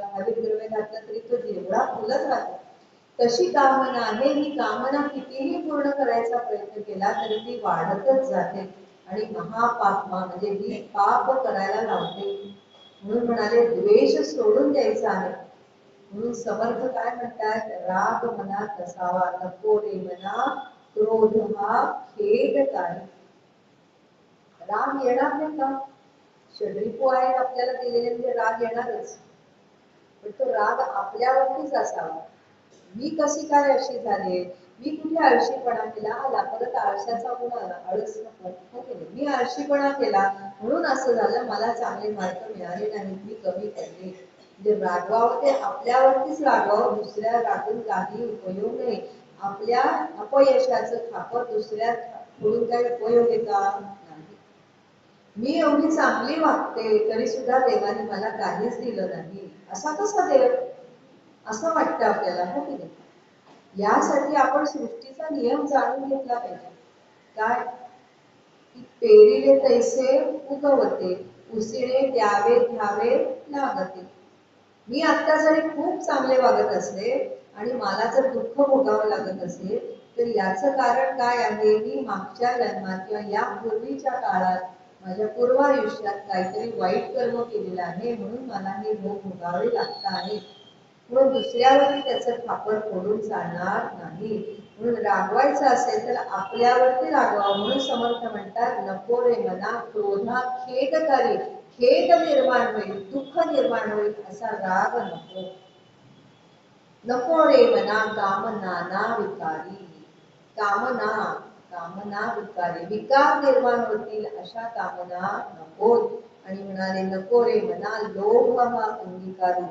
हरितद्रव्य घातलं तरी तो जेवढा फुलत राहतो. तशी कामना आहे. ही कामना कितीही पूर्ण करायचा प्रयत्न केला तरी ती वाढतच जाते आणि महापापमा म्हणजे ही पाप करायला लावते. म्हणून म्हणाले द्वेष सोडून द्यायचा आहे. म्हणून समर्थ काय म्हणतात? राग मनात नसावा, नको रे मना क्रोध हा खेदकारी. राग येणार नाही का? षड्रिपू आहेत आपल्याला दिलेले म्हणजे राग येणारच, पण तो राग आपल्यावरतीच असावा. मी कशी काय अशी झाले, मी कुठे आळशीपणा केला, आला परत आळशाचा गुण आला, आळस नको केले, मी आळशीपणा केला म्हणून असं झालं, मला चांगले मार्क मिळाले नाही, मी कमी पडले. म्हणजे रागवावं ते आपल्यावरतीच रागवावं, दुसऱ्या रागून काही उपयोग नाही. आपल्या अपयशाचं खापर दुसऱ्या फोडून काही उपयोग आहे का? नाही. मी एवढी चांगली वागते तरी सुद्धा देवाने मला काहीच दिलं नाही, असा कसा देव, असं वाटतं आपल्याला, हो की नाही? यासाठी आपण सृष्टीचा नियम जाणून घेतला पाहिजे. काय? की पेरिले तैसे उगवते, उसिणे द्यावे घ्यावे लागते. मी आता जरी खूप चांगले वागत असले आणि मला जर दुःख भोगावं लागत असेल तर याचं कारण काय आहे? मी मागच्या जन्मात किंवा या पूर्वीच्या काळात माझ्या पूर्व आयुष्यात काहीतरी वाईट कर्म केलेलं आहे, म्हणून मला हे भोग भोगावे लागत आहे. म्हणून दुसऱ्यावरती त्याचं खापर फोडून चालणार नाही. म्हणून रागवायचं असेल तर आपल्यावरती रागवावं. म्हणून समर्थ म्हणतात नको रे मना क्रोधा खेदकारी, खेद निर्माण होईल, दुःख निर्माण होईल असा राग नको. नको रे मना कामना विकारी, कामना, कामना विकारी, विकार निर्माण होतील अशा कामना नको. आणि म्हणाले नको रे मना लोभ हा अंगीकारू,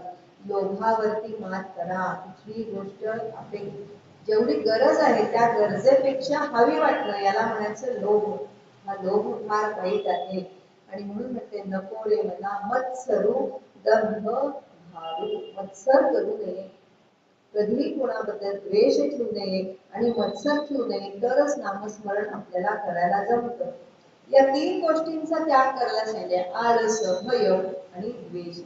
लोभावरती मात करा. कुठली गोष्ट आपली जेवढी गरज आहे त्या गरजेपेक्षा हवी वाटणं याला म्हणायचं लोभ. हा लोभ फार वाईट आहे. आणि म्हणून म्हणते नको रे मना मत्सरू दंभ भारू, मत्सर करू नये, कधीही कोणाबद्दल द्वेष ठेवू नये आणि मत्सर ठेवू नये, तरच नामस्मरण आपल्याला करायला जमतं. या तीन गोष्टींचा त्याग करायला सांगितले, आळस, भय आणि द्वेष.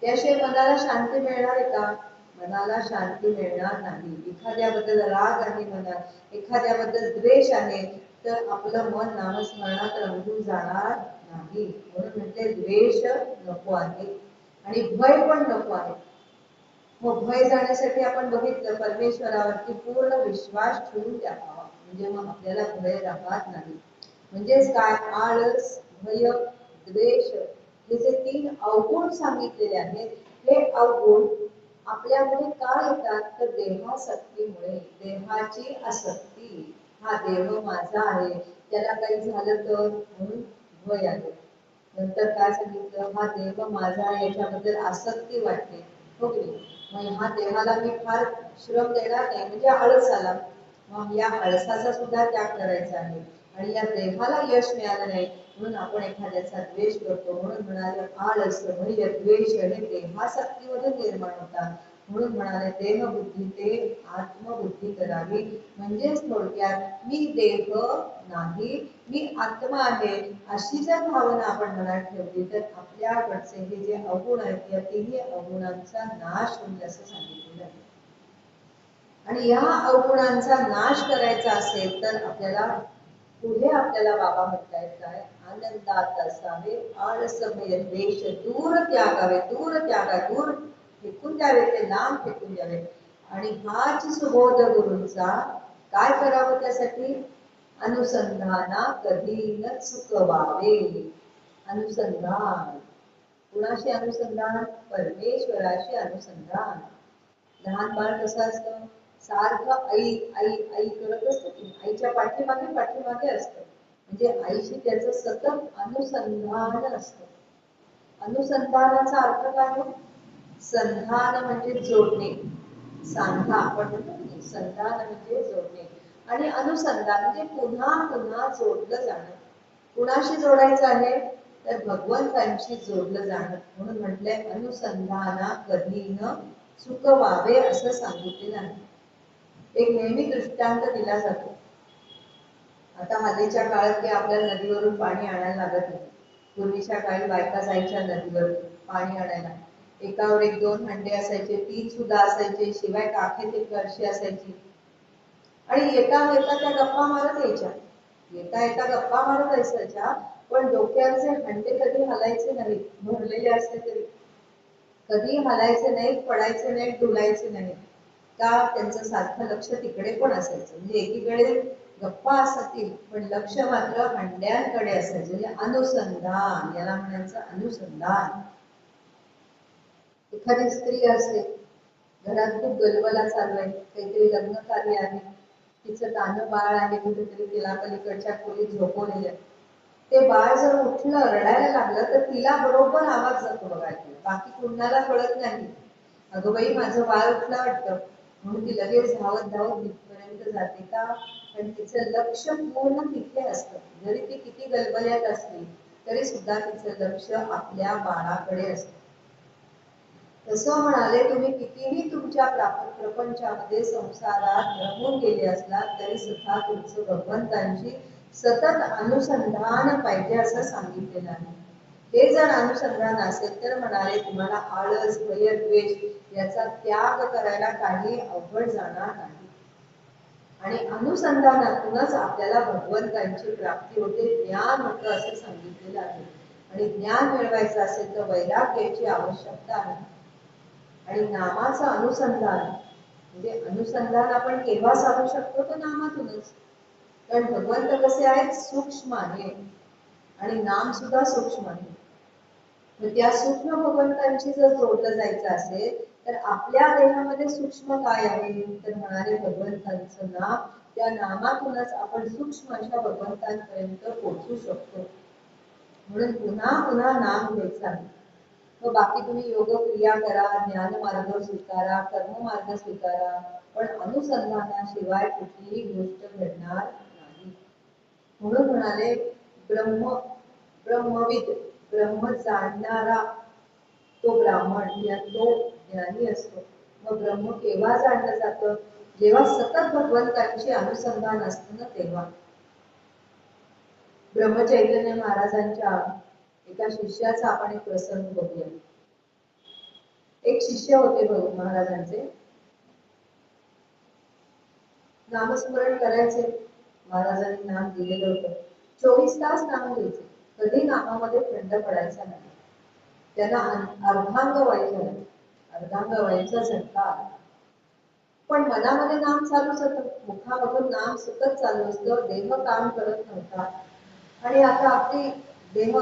त्याशिवाय मनाला शांती मिळणार आहे का? मनाला शांती मिळणार नाही. एखाद्याबद्दल राग आहे मनात, एखाद्याबद्दल द्वेष आहे, तर आपलं मन नामस्मरणात रंगून जाणार नाही. म्हणून म्हटले द्वेष नको आहे आणि भय पण नको आहे. मग भय जाण्यासाठी आपण बघितलं परमेश्वरावरती पूर्ण विश्वास ठेवून द्यावा, म्हणजे मग आपल्याला भय राहत नाही. म्हणजेच काय, आळस, भय, द्वेष हे जे 3 अवगुण सांगितलेले आहेत, हे अवगुण आपल्यामध्ये का येतात, तर देहासक्तीमुळे. देहाची आसक्ती, हा देह माझा आहे, त्याला काही झालं तर म्हणून भय आलं. नंतर काय सांगितलं, हा देह माझा आहे याच्याबद्दल आसक्ती वाटते, हो की नाही. मग ह्या देहाला मी फार श्रम देणार नाही, म्हणजे आळस आला. मग या आळसाचा सुद्धा त्याग करायचा आहे. आणि या देहाला यश मिळालं नाही म्हणून आपण एखाद्याचा द्वेष करतो. म्हणून म्हणाले आळस, भय, द्वेष हे देहासक्तीवरून निर्माण होतात. म्हणून म्हणाले देहबुद्धी ते आत्मबुद्धी करावी. म्हणजेच थोडक्यात मी देह नाही, मी आत्मा आहे, अशी जर भावना आपण मनात ठेवली तर आपल्याकडचे हे जे अवगुण आहेत या 3 अवगुणांचा नाश होईल असं सांगितलेलं आहे. आणि या अवगुणांचा नाश करायचा असेल तर आपल्याला पुढे आपल्याला बाबा म्हणतायत काय, आनंदात असावे, आळस, भय, द्वेष दूर त्यागावे. दूर त्यागा, दूर फेकून द्यावे, ते नाम फेकून द्यावे. आणि हाच सुबोध गुरूंचा काय करावं त्यासाठी, अनुसंधाना कधी न चुकवावे. अनुसंधान, कुणाशी अनुसंधान, परमेश्वराशी अनुसंधान. लहान बाळ कसं असतं, सारखं आई आई आई करत असतं की आईच्या पाठीमागे पाठीमागे असतं, म्हणजे आईशी त्याचं सतत अनुसंधान असतं. अनुसंधानाचा अर्थ काय, संधान म्हणजे जोडणे, सांधा आपण म्हणतो की संधान म्हणजे जोडणे, आणि अनुसंधान म्हणजे पुन्हा पुन्हा जोडलं जाणं. कुणाशी जोडायचं आहे, तर भगवंतांशी जोडलं जाणं. म्हणून म्हटलंय अनुसंधाना कधी न चुकवावे असं सांगितलेलं आहे. एक नेहमी दृष्टांत दिला जातो. आता हल्लीच्या काळात की आपल्याला नदीवरून पाणी आणायला लागत नाही. पूर्वीच्या काळी बायका जायच्या नदीवर पाणी आणायला, एकावर एक 2 हंडे असायचे, 3 सुद्धा असायचे, शिवाय काखेत एक कळशी असायची. आणि येता येता त्या गप्पा मारत यायच्या, येता येता गप्पा मारत असायच्या, पण डोक्याचे हंडे कधी हलायचे नाहीत, भरलेले असते तरी कधी हलायचे नाहीत, पडायचे नाहीत, डुलायचे नाहीत. का, त्यांचं सारखं लक्ष तिकडे पण असायचं. म्हणजे एकीकडे गप्पा असतील पण लक्ष मात्र हंड्यांकडे असायचं. म्हणजे अनुसंधान, याला म्हणायचं अनुसंधान. एखादी स्त्री असते, घरात खूप गलबला चालू आहे, काहीतरी लग्न कार्य आहे, तिचं तानं बाळ आहे कुठेतरी, तिला पलीकडच्या खोलीत झोपवलेलं आहे. ते बाळ जर उठलं, रडायला लागलं तर तिला बरोबर आवाज जातो बघायला, बाकी कुणाला कळत नाही. अगं बाई माझं बाळ उठलं वाटतं, म्हणून ती लगेच धावत धावत तिथपर्यंत जाते. का, पण तिचं लक्ष पूर्ण तिथे असतं. जरी ती किती गलबल्यात असली तरी सुद्धा तिचं लक्ष आपल्या बाळाकडे असतं. तसं म्हणाले, तुम्ही कितीही तुमच्या प्रपंचामध्ये संसारात रमून गेले असलात तरी सुद्धा तुमचं भगवंतांची सतत अनुसंधान पाहिजे असं सांगितलेलं आहे. हे जर अनुसंधान असेल तर म्हणाले तुम्हाला आळस, भय, द्वेष याचा त्याग करायला काही अवघड जाणार नाही. आणि अनुसंधानातूनच आपल्याला भगवंतांची प्राप्ती होते, ज्ञान होतं असं सांगितलेलं आहे. आणि ज्ञान मिळवायचं असेल तर वैराग्याची आवश्यकता आहे. आणि नामाचं अनुसंधान, म्हणजे अनुसंधान आपण केव्हा साधू शकतो, तर नामातूनच. कारण भगवंत कसे आहेत, सूक्ष्म आहे, आणि नाम सुद्धा सूक्ष्म आहे. त्या सूक्ष्म भगवंतांशी जर जोडलं जायचं असेल तर आपल्या देहामध्ये सूक्ष्म काय आहे, तर म्हणाले भगवंतांचं नाम. त्या नामातूनच आपण सूक्ष्म अशा भगवंतांपर्यंत पोहोचू शकतो. म्हणून पुन्हा पुन्हा नाम घ्यायचा आहे. मग बाकी तुम्ही योग क्रिया करा, ज्ञान मार्ग स्वीकारा, कर्म मार्ग स्वीकारा, पण अनुसंधानाशिवाय कुठलीही गोष्ट घडणार नाही. म्हणून म्हणाले ब्रह्म, ब्रह्मविद, ब्रह्म जाणणारा तो ब्राह्मण या तो ज्ञानी असतो. मग ब्रह्म केव्हा जाणलं जातं, जेव्हा सतत भगवंतांची अनुसंधान असतं ना तेव्हा. ब्रह्मचैतन्य महाराजांच्या एका शिष्याचा आपण एक प्रसंग बघूया. एक शिष्य होते महाराजांचे, नामस्मरण करायचे, महाराजांनी नाम दिलेलं होतं, 24 तास नाम घ्यायचे, कधी नामामध्ये खंड पडायचा नाही. त्यांना अर्धांगवायू झालं, अर्धांगवायूचा झटका आला. पण मनामध्ये नाम चालूच होतं, मुखामधून नाम सतत चालू असतं, देह काम करत नव्हता. आणि आता आपली देह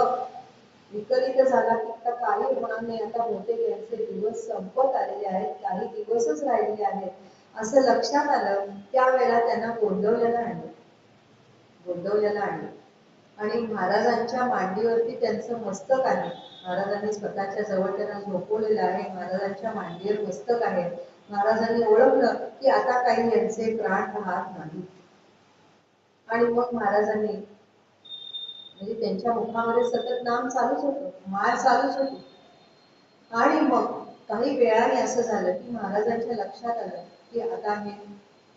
विकलित झाला की आता काही होणार नाही, आता बहुतेक यांचे दिवस संपत आलेले आहेत, काही दिवसच राहिलेले आहेत असं लक्षात आलं. त्यावेळेला त्यांना गोंदवल्याला आणलं, गोंदवल्याला आणलं आणि महाराजांच्या मांडीवरती त्यांचं मस्तक आहे. महाराजांनी स्वतःच्या जवळ त्यांना झोपवलेलं आहे, महाराजांच्या मांडीवर मस्तक आहे. महाराजांनी ओळखलं की आता काही यांचे प्राण राहत नाही. आणि मग महाराजांनी, म्हणजे त्यांच्या मुखामध्ये सतत नाम चालूच होतं, माळ चालूच होती. आणि मग काही वेळाने असं झालं की महाराजांच्या लक्षात आलं की आता हे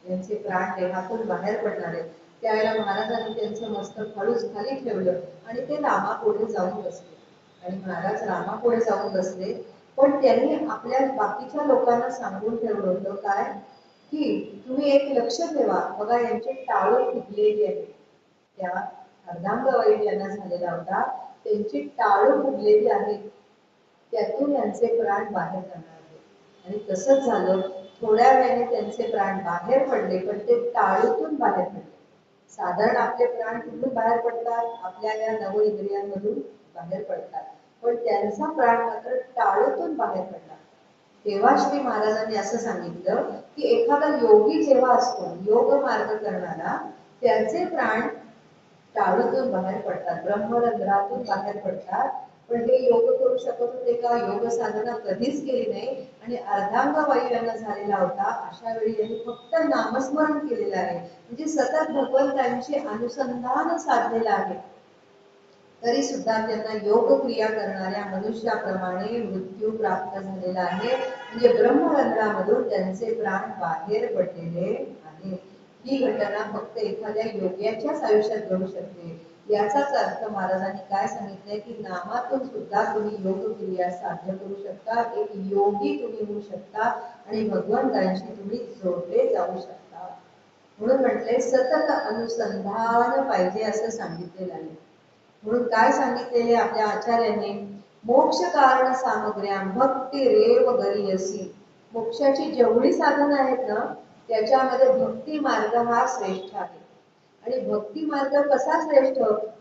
यांचे प्राण देहातून बाहेर पडणार आहेत. त्यावेळेला महाराजांनी त्यांचं मस्तक हळूच खाली ठेवलं आणि ते रामापुढे जाऊन बसले. आणि महाराज रामापुढे जाऊन बसले, पण त्यांनी आपल्या बाकीच्या लोकांना सांगून ठेवलं होतं काय, की तुम्ही एक लक्ष ठेवा, बघा यांचे टाळू फुटलेली आहे. त्या अर्धांगवायू ज्यांना झालेला होता त्यांची टाळू फुटलेली आहेत, त्यातून यांचे प्राण बाहेर जाणार आहेत. आणि तसंच झालं, थोड्या वेळाने त्यांचे प्राण बाहेर पडले, पण ते टाळूतून बाहेर पडले. साधारण आपले प्राण कुठून बाहेर पडतात, आपल्या या नव इंद्रियांमधून बाहेर पडतात, पण त्यांचा प्राण मात्र टाळूतून बाहेर पडला. तेव्हा श्री महाराजांनी असं सांगितलं की एखादा योगी जेव्हा असतो, योग मार्ग करणारा, त्याचे प्राण टाळूतून बाहेर पडतात, ब्रह्मरंध्रातून बाहेर पडतात. पण हे योग करू शकत होते का? योग साधना कधीच केली नाही. आणि अर्धांगवायू यांना झालेला होता, अशा वेळी यांनी फक्त नामस्मरण केलेलं आहे, म्हणजे सतत भगवंतांचे अनुसंधान साधलेलं आहे. तरी सुद्धा त्यांना योग क्रिया करणाऱ्या मनुष्याप्रमाणे मृत्यू प्राप्त झालेला आहे, म्हणजे ब्रह्मरंध्रामधून त्यांचे प्राण बाहेर पडलेले आहेत. ही घटना फक्त एखाद्या योग्याच्याच आयुष्यात घडू शकते. याचाच अर्थ महाराजांनी काय सांगितलंय की नामातून सुद्धा तुम्ही योग क्रिया साध्य करू शकता, एक योगी तुम्ही होऊ शकता आणि भगवंतांशी तुम्ही जोडले जाऊ शकता. म्हणून म्हटले सतत अनुसंधान पाहिजे असं सांगितलेलं आहे. म्हणून काय सांगितलेले आपल्या आचार्यांनी, मोक्ष कारण सामग्र्या भक्ती रेव गरीयसी. मोक्षाची जेवढी साधनं आहेत ना, त्याच्यामध्ये भक्ती मार्ग हा श्रेष्ठ आहे. आणि भक्ती मार्ग कसा श्रेष्ठ,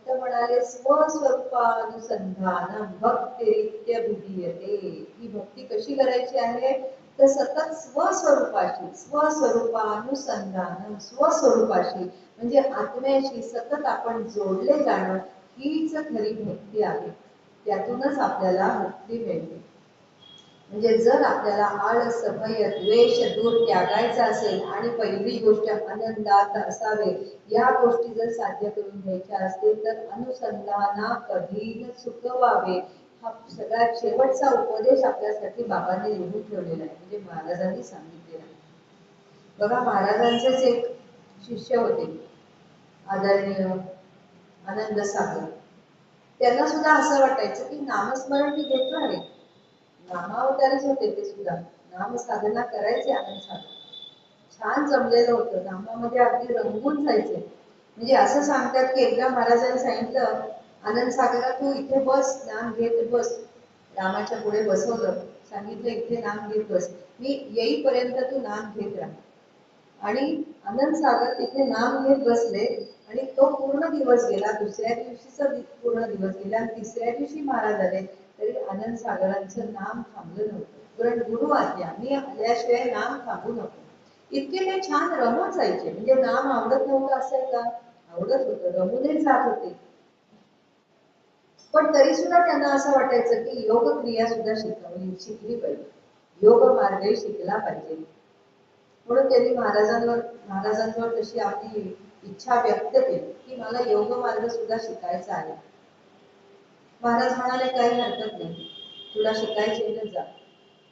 तर म्हणाले स्वस्वरूपानुसंधान भक्तिरित्यभिधीयते. ही भक्ती कशी करायची आहे, तर सतत स्वस्वरूपाशी, स्वस्वरूपानुसंधान, स्वस्वरूपाशी म्हणजे आत्म्याशी सतत आपण जोडले जाणं, हीच खरी भक्ती आहे. त्यातूनच आपल्याला मुक्ती मिळते. म्हणजे जर आपल्याला आळस, भय, द्वेष दूर त्यागायचा असेल आणि पहिली गोष्ट आनंदात असावे, या गोष्टी जर साध्य करून घ्यायच्या असतील तर अनुसंधाना कधी सुखवावे, हा सगळ्यात शेवटचा उपदेश आपल्यासाठी बाबांनी लिहून ठेवलेला आहे, म्हणजे महाराजांनी सांगितलेला आहे. बघा, महाराजांचेच एक शिष्य होते आदरणीय आनंद सागर. त्यांना सुद्धा असं वाटायचं की नामस्मरण मी घेतो आहे, नामावतारीच होते ते सुद्धा, नाम साधना करायचे. आनंद सागर छान जमलेलं होतं, नामामध्ये अगदी रंगून जायचे. म्हणजे असं सांगतात की एकदा महाराजांनी सांगितलं, आनंद सागरा तू इथे बस, नाम घेत बस. रामाच्या पुढे बसवलं, सांगितलं इथे नाम घेत बस, मी येईपर्यंत तू नाम घेत राहा. आणि आनंद सागर तिथे नाम घेत बसले आणि तो पूर्ण दिवस गेला. दुसऱ्या दिवशीचा पूर्ण दिवस गेला आणि तिसऱ्या दिवशी महाराज आले तरी आनंद सागरांचं नाम थांबलं नव्हतं. कारण गुरु आज्ञा, मी आल्याशिवाय नाम थांबू नको. इतके ते छान रमत जायचे. म्हणजे नाम आवडत नव्हतं असेल का? आवडत होतं, रमूनच जात होते. पण तरी सुद्धा त्यांना असं वाटायचं की योग क्रिया सुद्धा शिकली पाहिजे, योग मार्गही शिकला पाहिजे. म्हणून त्यांनी महाराजांवर तशी आपली इच्छा व्यक्त केली की मला योग मार्ग सुद्धा शिकायचा आहे. महाराज म्हणाले काही हरकत नाही, तुला शिकायचे तर जा.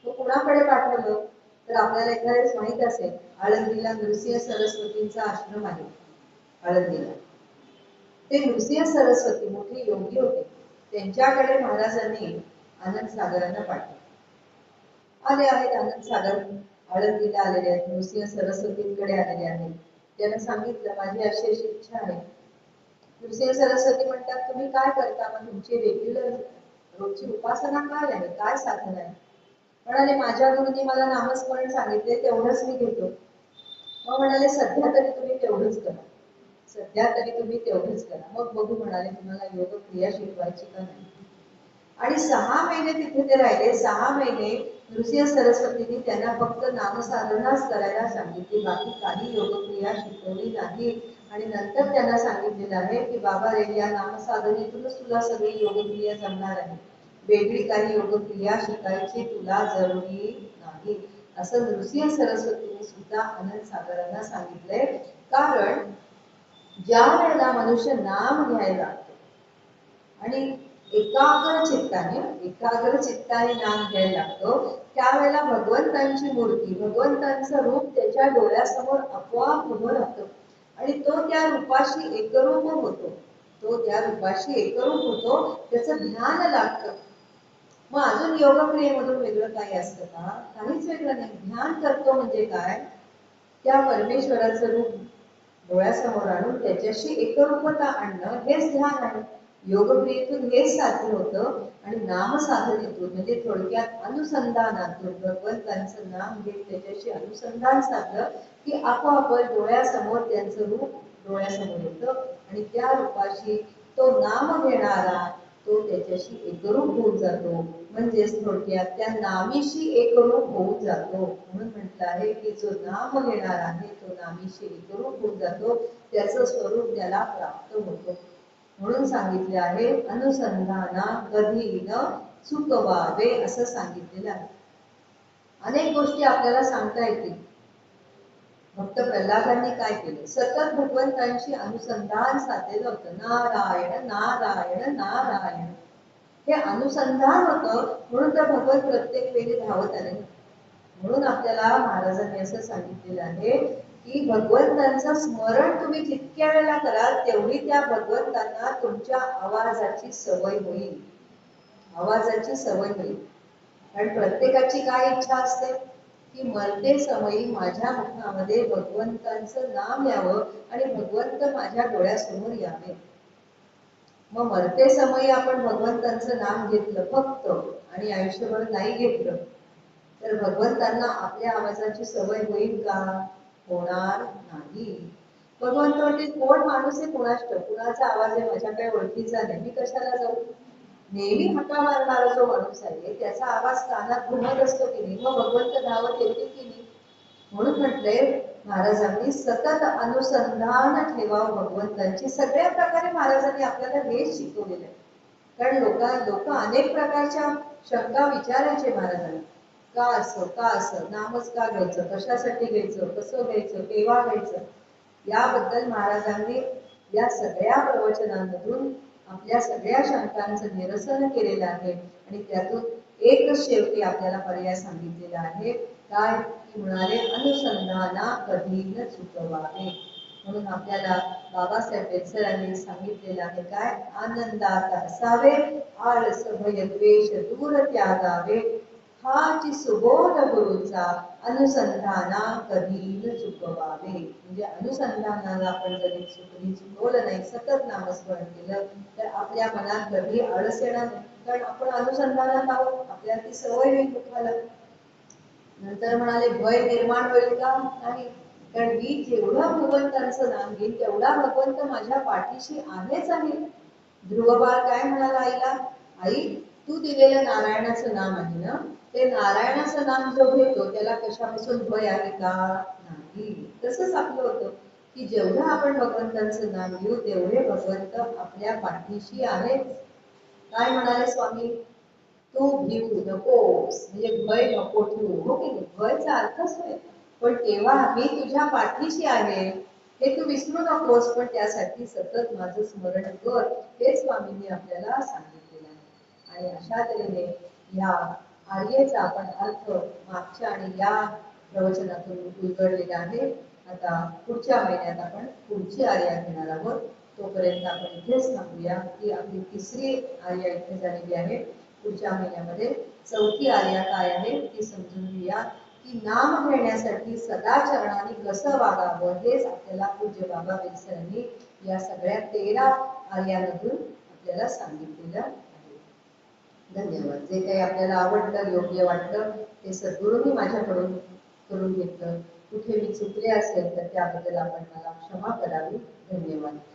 तो कुणाकडे पाठवलं तर आपल्याला एखाद्याच माहित असेल, आळंदीला नृसिंह सरस्वतींचा आश्रम आहे. आळंदीला ते नृसिंह सरस्वती मोठे योगी होते, त्यांच्याकडे महाराजांनी आनंद सागरांना पाठवलं. आले आहेत आनंद सागर आळंदीला आलेले आहेत, नृसिंह सरस्वतींकडे आलेले आहेत. त्यांना सांगितलं माझी अशी अशी इच्छा आहे. नृसिंह सरस्वती म्हणतात तुम्ही काय करता, मग तुमची रेग्युलर रोजची उपासना काय आहे, काय साधन आहे? म्हणाले माझ्या गुरुनी मला नामस्मरण सांगितले तेवढंच मी घेतो. मग म्हणाले सध्या तरी तुम्ही तेवढंच करा, सध्या तरी तुम्ही तेवढंच करा, मग बघू म्हणाले तुम्हाला योग क्रिया शिकवायची का नाही. आणि 6 महिने तिथे ते राहिले. 6 महिने नृसिंह सरस्वतींनी त्यांना फक्त नामसाधनाच करायला सांगितली, बाकी काही योगक्रिया शिकवली नाही. आणि नंतर त्यांना सांगितलेलं आहे की बाबा रे या नामसाधनेतूनच तुला सगळी योगक्रिया जमणार आहे, वेगळी काही योगक्रिया शिकायची तुला जरुरी नाही, असं नृसिंह सरस्वतींनी सुद्धा आनंद सागरांना सांगितलंय. कारण ज्या वेळेला मनुष्य नाम घ्यायला लागतो आणि एकाग्र चित्ताने नाम घ्यायला लागतो, त्यावेळेला भगवंतांची मूर्ती, भगवंतांचं रूप त्याच्या डोळ्यासमोर आपोआप उभं राहतं आणि तो त्या रूपाशी एकरूप होतो, त्याचं ध्यान लागतं. मग अजून योगक्रियेमधून वेगळं काही असतं का? काहीच वेगळं नाही. ध्यान करतो म्हणजे काय, त्या परमेश्वराचं रूप डोळ्यासमोर आणून त्याच्याशी एकरूपता आणणं हेच ध्यान आहे. योगक्रियेतून हेच साध्य होतं. आणि नामसाधनेतून म्हणजे थोडक्यात अनुसंधानातून भगवंतांचं नाम घेत त्याच्याशी अनुसंधान साधलं की आपोआप डोळ्यासमोर त्यांचं रूप डोळ्यासमोर येतं आणि त्या रूपाशी तो नाम घेणारा तो त्याच्याशी एकरूप होऊन जातो. म्हणजेच थोडक्यात त्या नामीशी एकरूप होऊन जातो. म्हणून म्हटलं आहे की जो नाम घेणार आहे तो नामीशी एकरूप होऊन जातो, त्याचं स्वरूप त्याला प्राप्त होतं. म्हणून सांगितले आहे अनुसंधाना कधी न चुकवावे असं सांगितलेलं आहे. अनेक गोष्टी आपल्याला सांगता येतील. भक्त प्रल्हादांनी काय केलं, सतत भगवंतांशी अनुसंधान साधलेलं होतं. नारायण नारायण नारायण हे अनुसंधान होतं, म्हणून तर भगवंत प्रत्येक वेळी धावत आले. म्हणून आपल्याला महाराजांनी असं सांगितलेलं आहे की भगवंतांचं स्मरण तुम्ही जितक्या वेळेला कराल तेवढी त्या भगवंतांना तुमच्या आवाजाची सवय होईल, कारण प्रत्येकाची काय इच्छा असते की मरते समयी माझ्या मुखामध्ये भगवंतांचं नाम यावं आणि भगवंत माझ्या डोळ्यासमोर यावे. मग मरते समयी आपण भगवंतांचं नाम घेतलं फक्त आणि आयुष्यभर नाही घेतलं तर भगवंतांना आपल्या आवाजाची सवय होईल का? होणार नाही. भगवंत म्हणते कोण माणूस आहे कोणाष्ट, कुणाचा आवाज आहे माझ्या काही ओळखीचा नाही, मी कशाला जाऊ. नेहमी हाका मारणारा जो माणूस आहे त्याचा आवाज कानात घुमत असतो की नाही, मग भगवंत धावत येते की नाही. म्हणून म्हटले महाराजांनी सतत अनुसंधान ठेवावं भगवंतांची. सगळ्या प्रकारे महाराजांनी आपल्याला हेच शिकवलेलं आहे. कारण लोक अनेक प्रकारच्या शंका विचारायचे महाराजांना, का असं नामच का घ्यायचं, कशासाठी घ्यायचं, कसं घ्यायचं, केव्हा घ्यायचं. याबद्दल महाराजांनी या सगळ्या प्रवचनांमधून आपल्या सगळ्या शंकांचं निरसन केलेलं आहे आणि त्यातून एकच शेवटी आपल्याला पर्याय सांगितलेला आहे. काय म्हणाले, अनुसंधाना कधी न चुकवावे. म्हणून आपल्याला बाबासाहेब बेलसरांनी सांगितलेलं आहे काय, आनंदात असावे आळस भय द्वेष दूर त्यागावे, हाची सुबोध गुरुचा अनुसंधाना कधी न चुकवावे. म्हणजे अनुसंधानाला आपण जरी चुकवलं नाही, सतत नामस्मरण केलं तर आपल्या मनात कधी आळस येणार नाही, कारण आपण अनुसंधानात आहोत, आपल्याला ती सवय होईल दुःखाला. नंतर म्हणाले भय निर्माण होईल का? नाही, कारण मी जेवढं भगवंतांचं नाम घेईन तेवढा भगवंत माझ्या पाठीशी आहेच आहे. ध्रुवबाळ काय म्हणाला आईला, आई तू दिलेलं नारायणाचं नाम आहे ना, ते नारायणाचं नाम जो घेतो त्याला कशापासून भय आहे का? नाही. तसंच आपलं होतं की जेवढं आपण भगवंतांचं नाम घेऊ तेवढे भगवंत आपल्या पाठीशी आहेत. काय म्हणाले स्वामी, तू भिवू नकोस, म्हणजे भय नको ठेवू. हो की नाही, भयचा अर्थच आहे, पण तेव्हा मी तुझ्या पाठीशी आहे हे तू विसरू नकोस, पण त्यासाठी सतत माझं स्मरण कर, हे स्वामींनी आपल्याला सांगितलेलं आहे. आणि अशा तऱ्हेने या आर्येचा आपण अर्थ मागच्या आणि या प्रवचनातून उलगडलेला आहे. आता पुढच्या महिन्यात आपण पुढची आर्या घेणार आहोत. तोपर्यंत आपण इथेच थांबूया. ही आपली तिसरी आर्या इथे झालेली आहे. पुढच्या महिन्यामध्ये चौथी आर्या काय आहे ती समजून घेऊया की नाम घेण्यासाठी सदाचरणाने कसं वागावं हेच आपल्याला पूज्य बाबा बेलसरांनी या सगळ्या 13 आर्यामधून आपल्याला सांगितलेलं आहे. धन्यवाद. जे काही आपल्याला आवडलं योग्य वाटलं ते सद्गुरूंनी माझ्याकडून करून घेतलं. कुठे मी चुकले असेल तर त्याबद्दल आपण मला क्षमा करावी. धन्यवाद.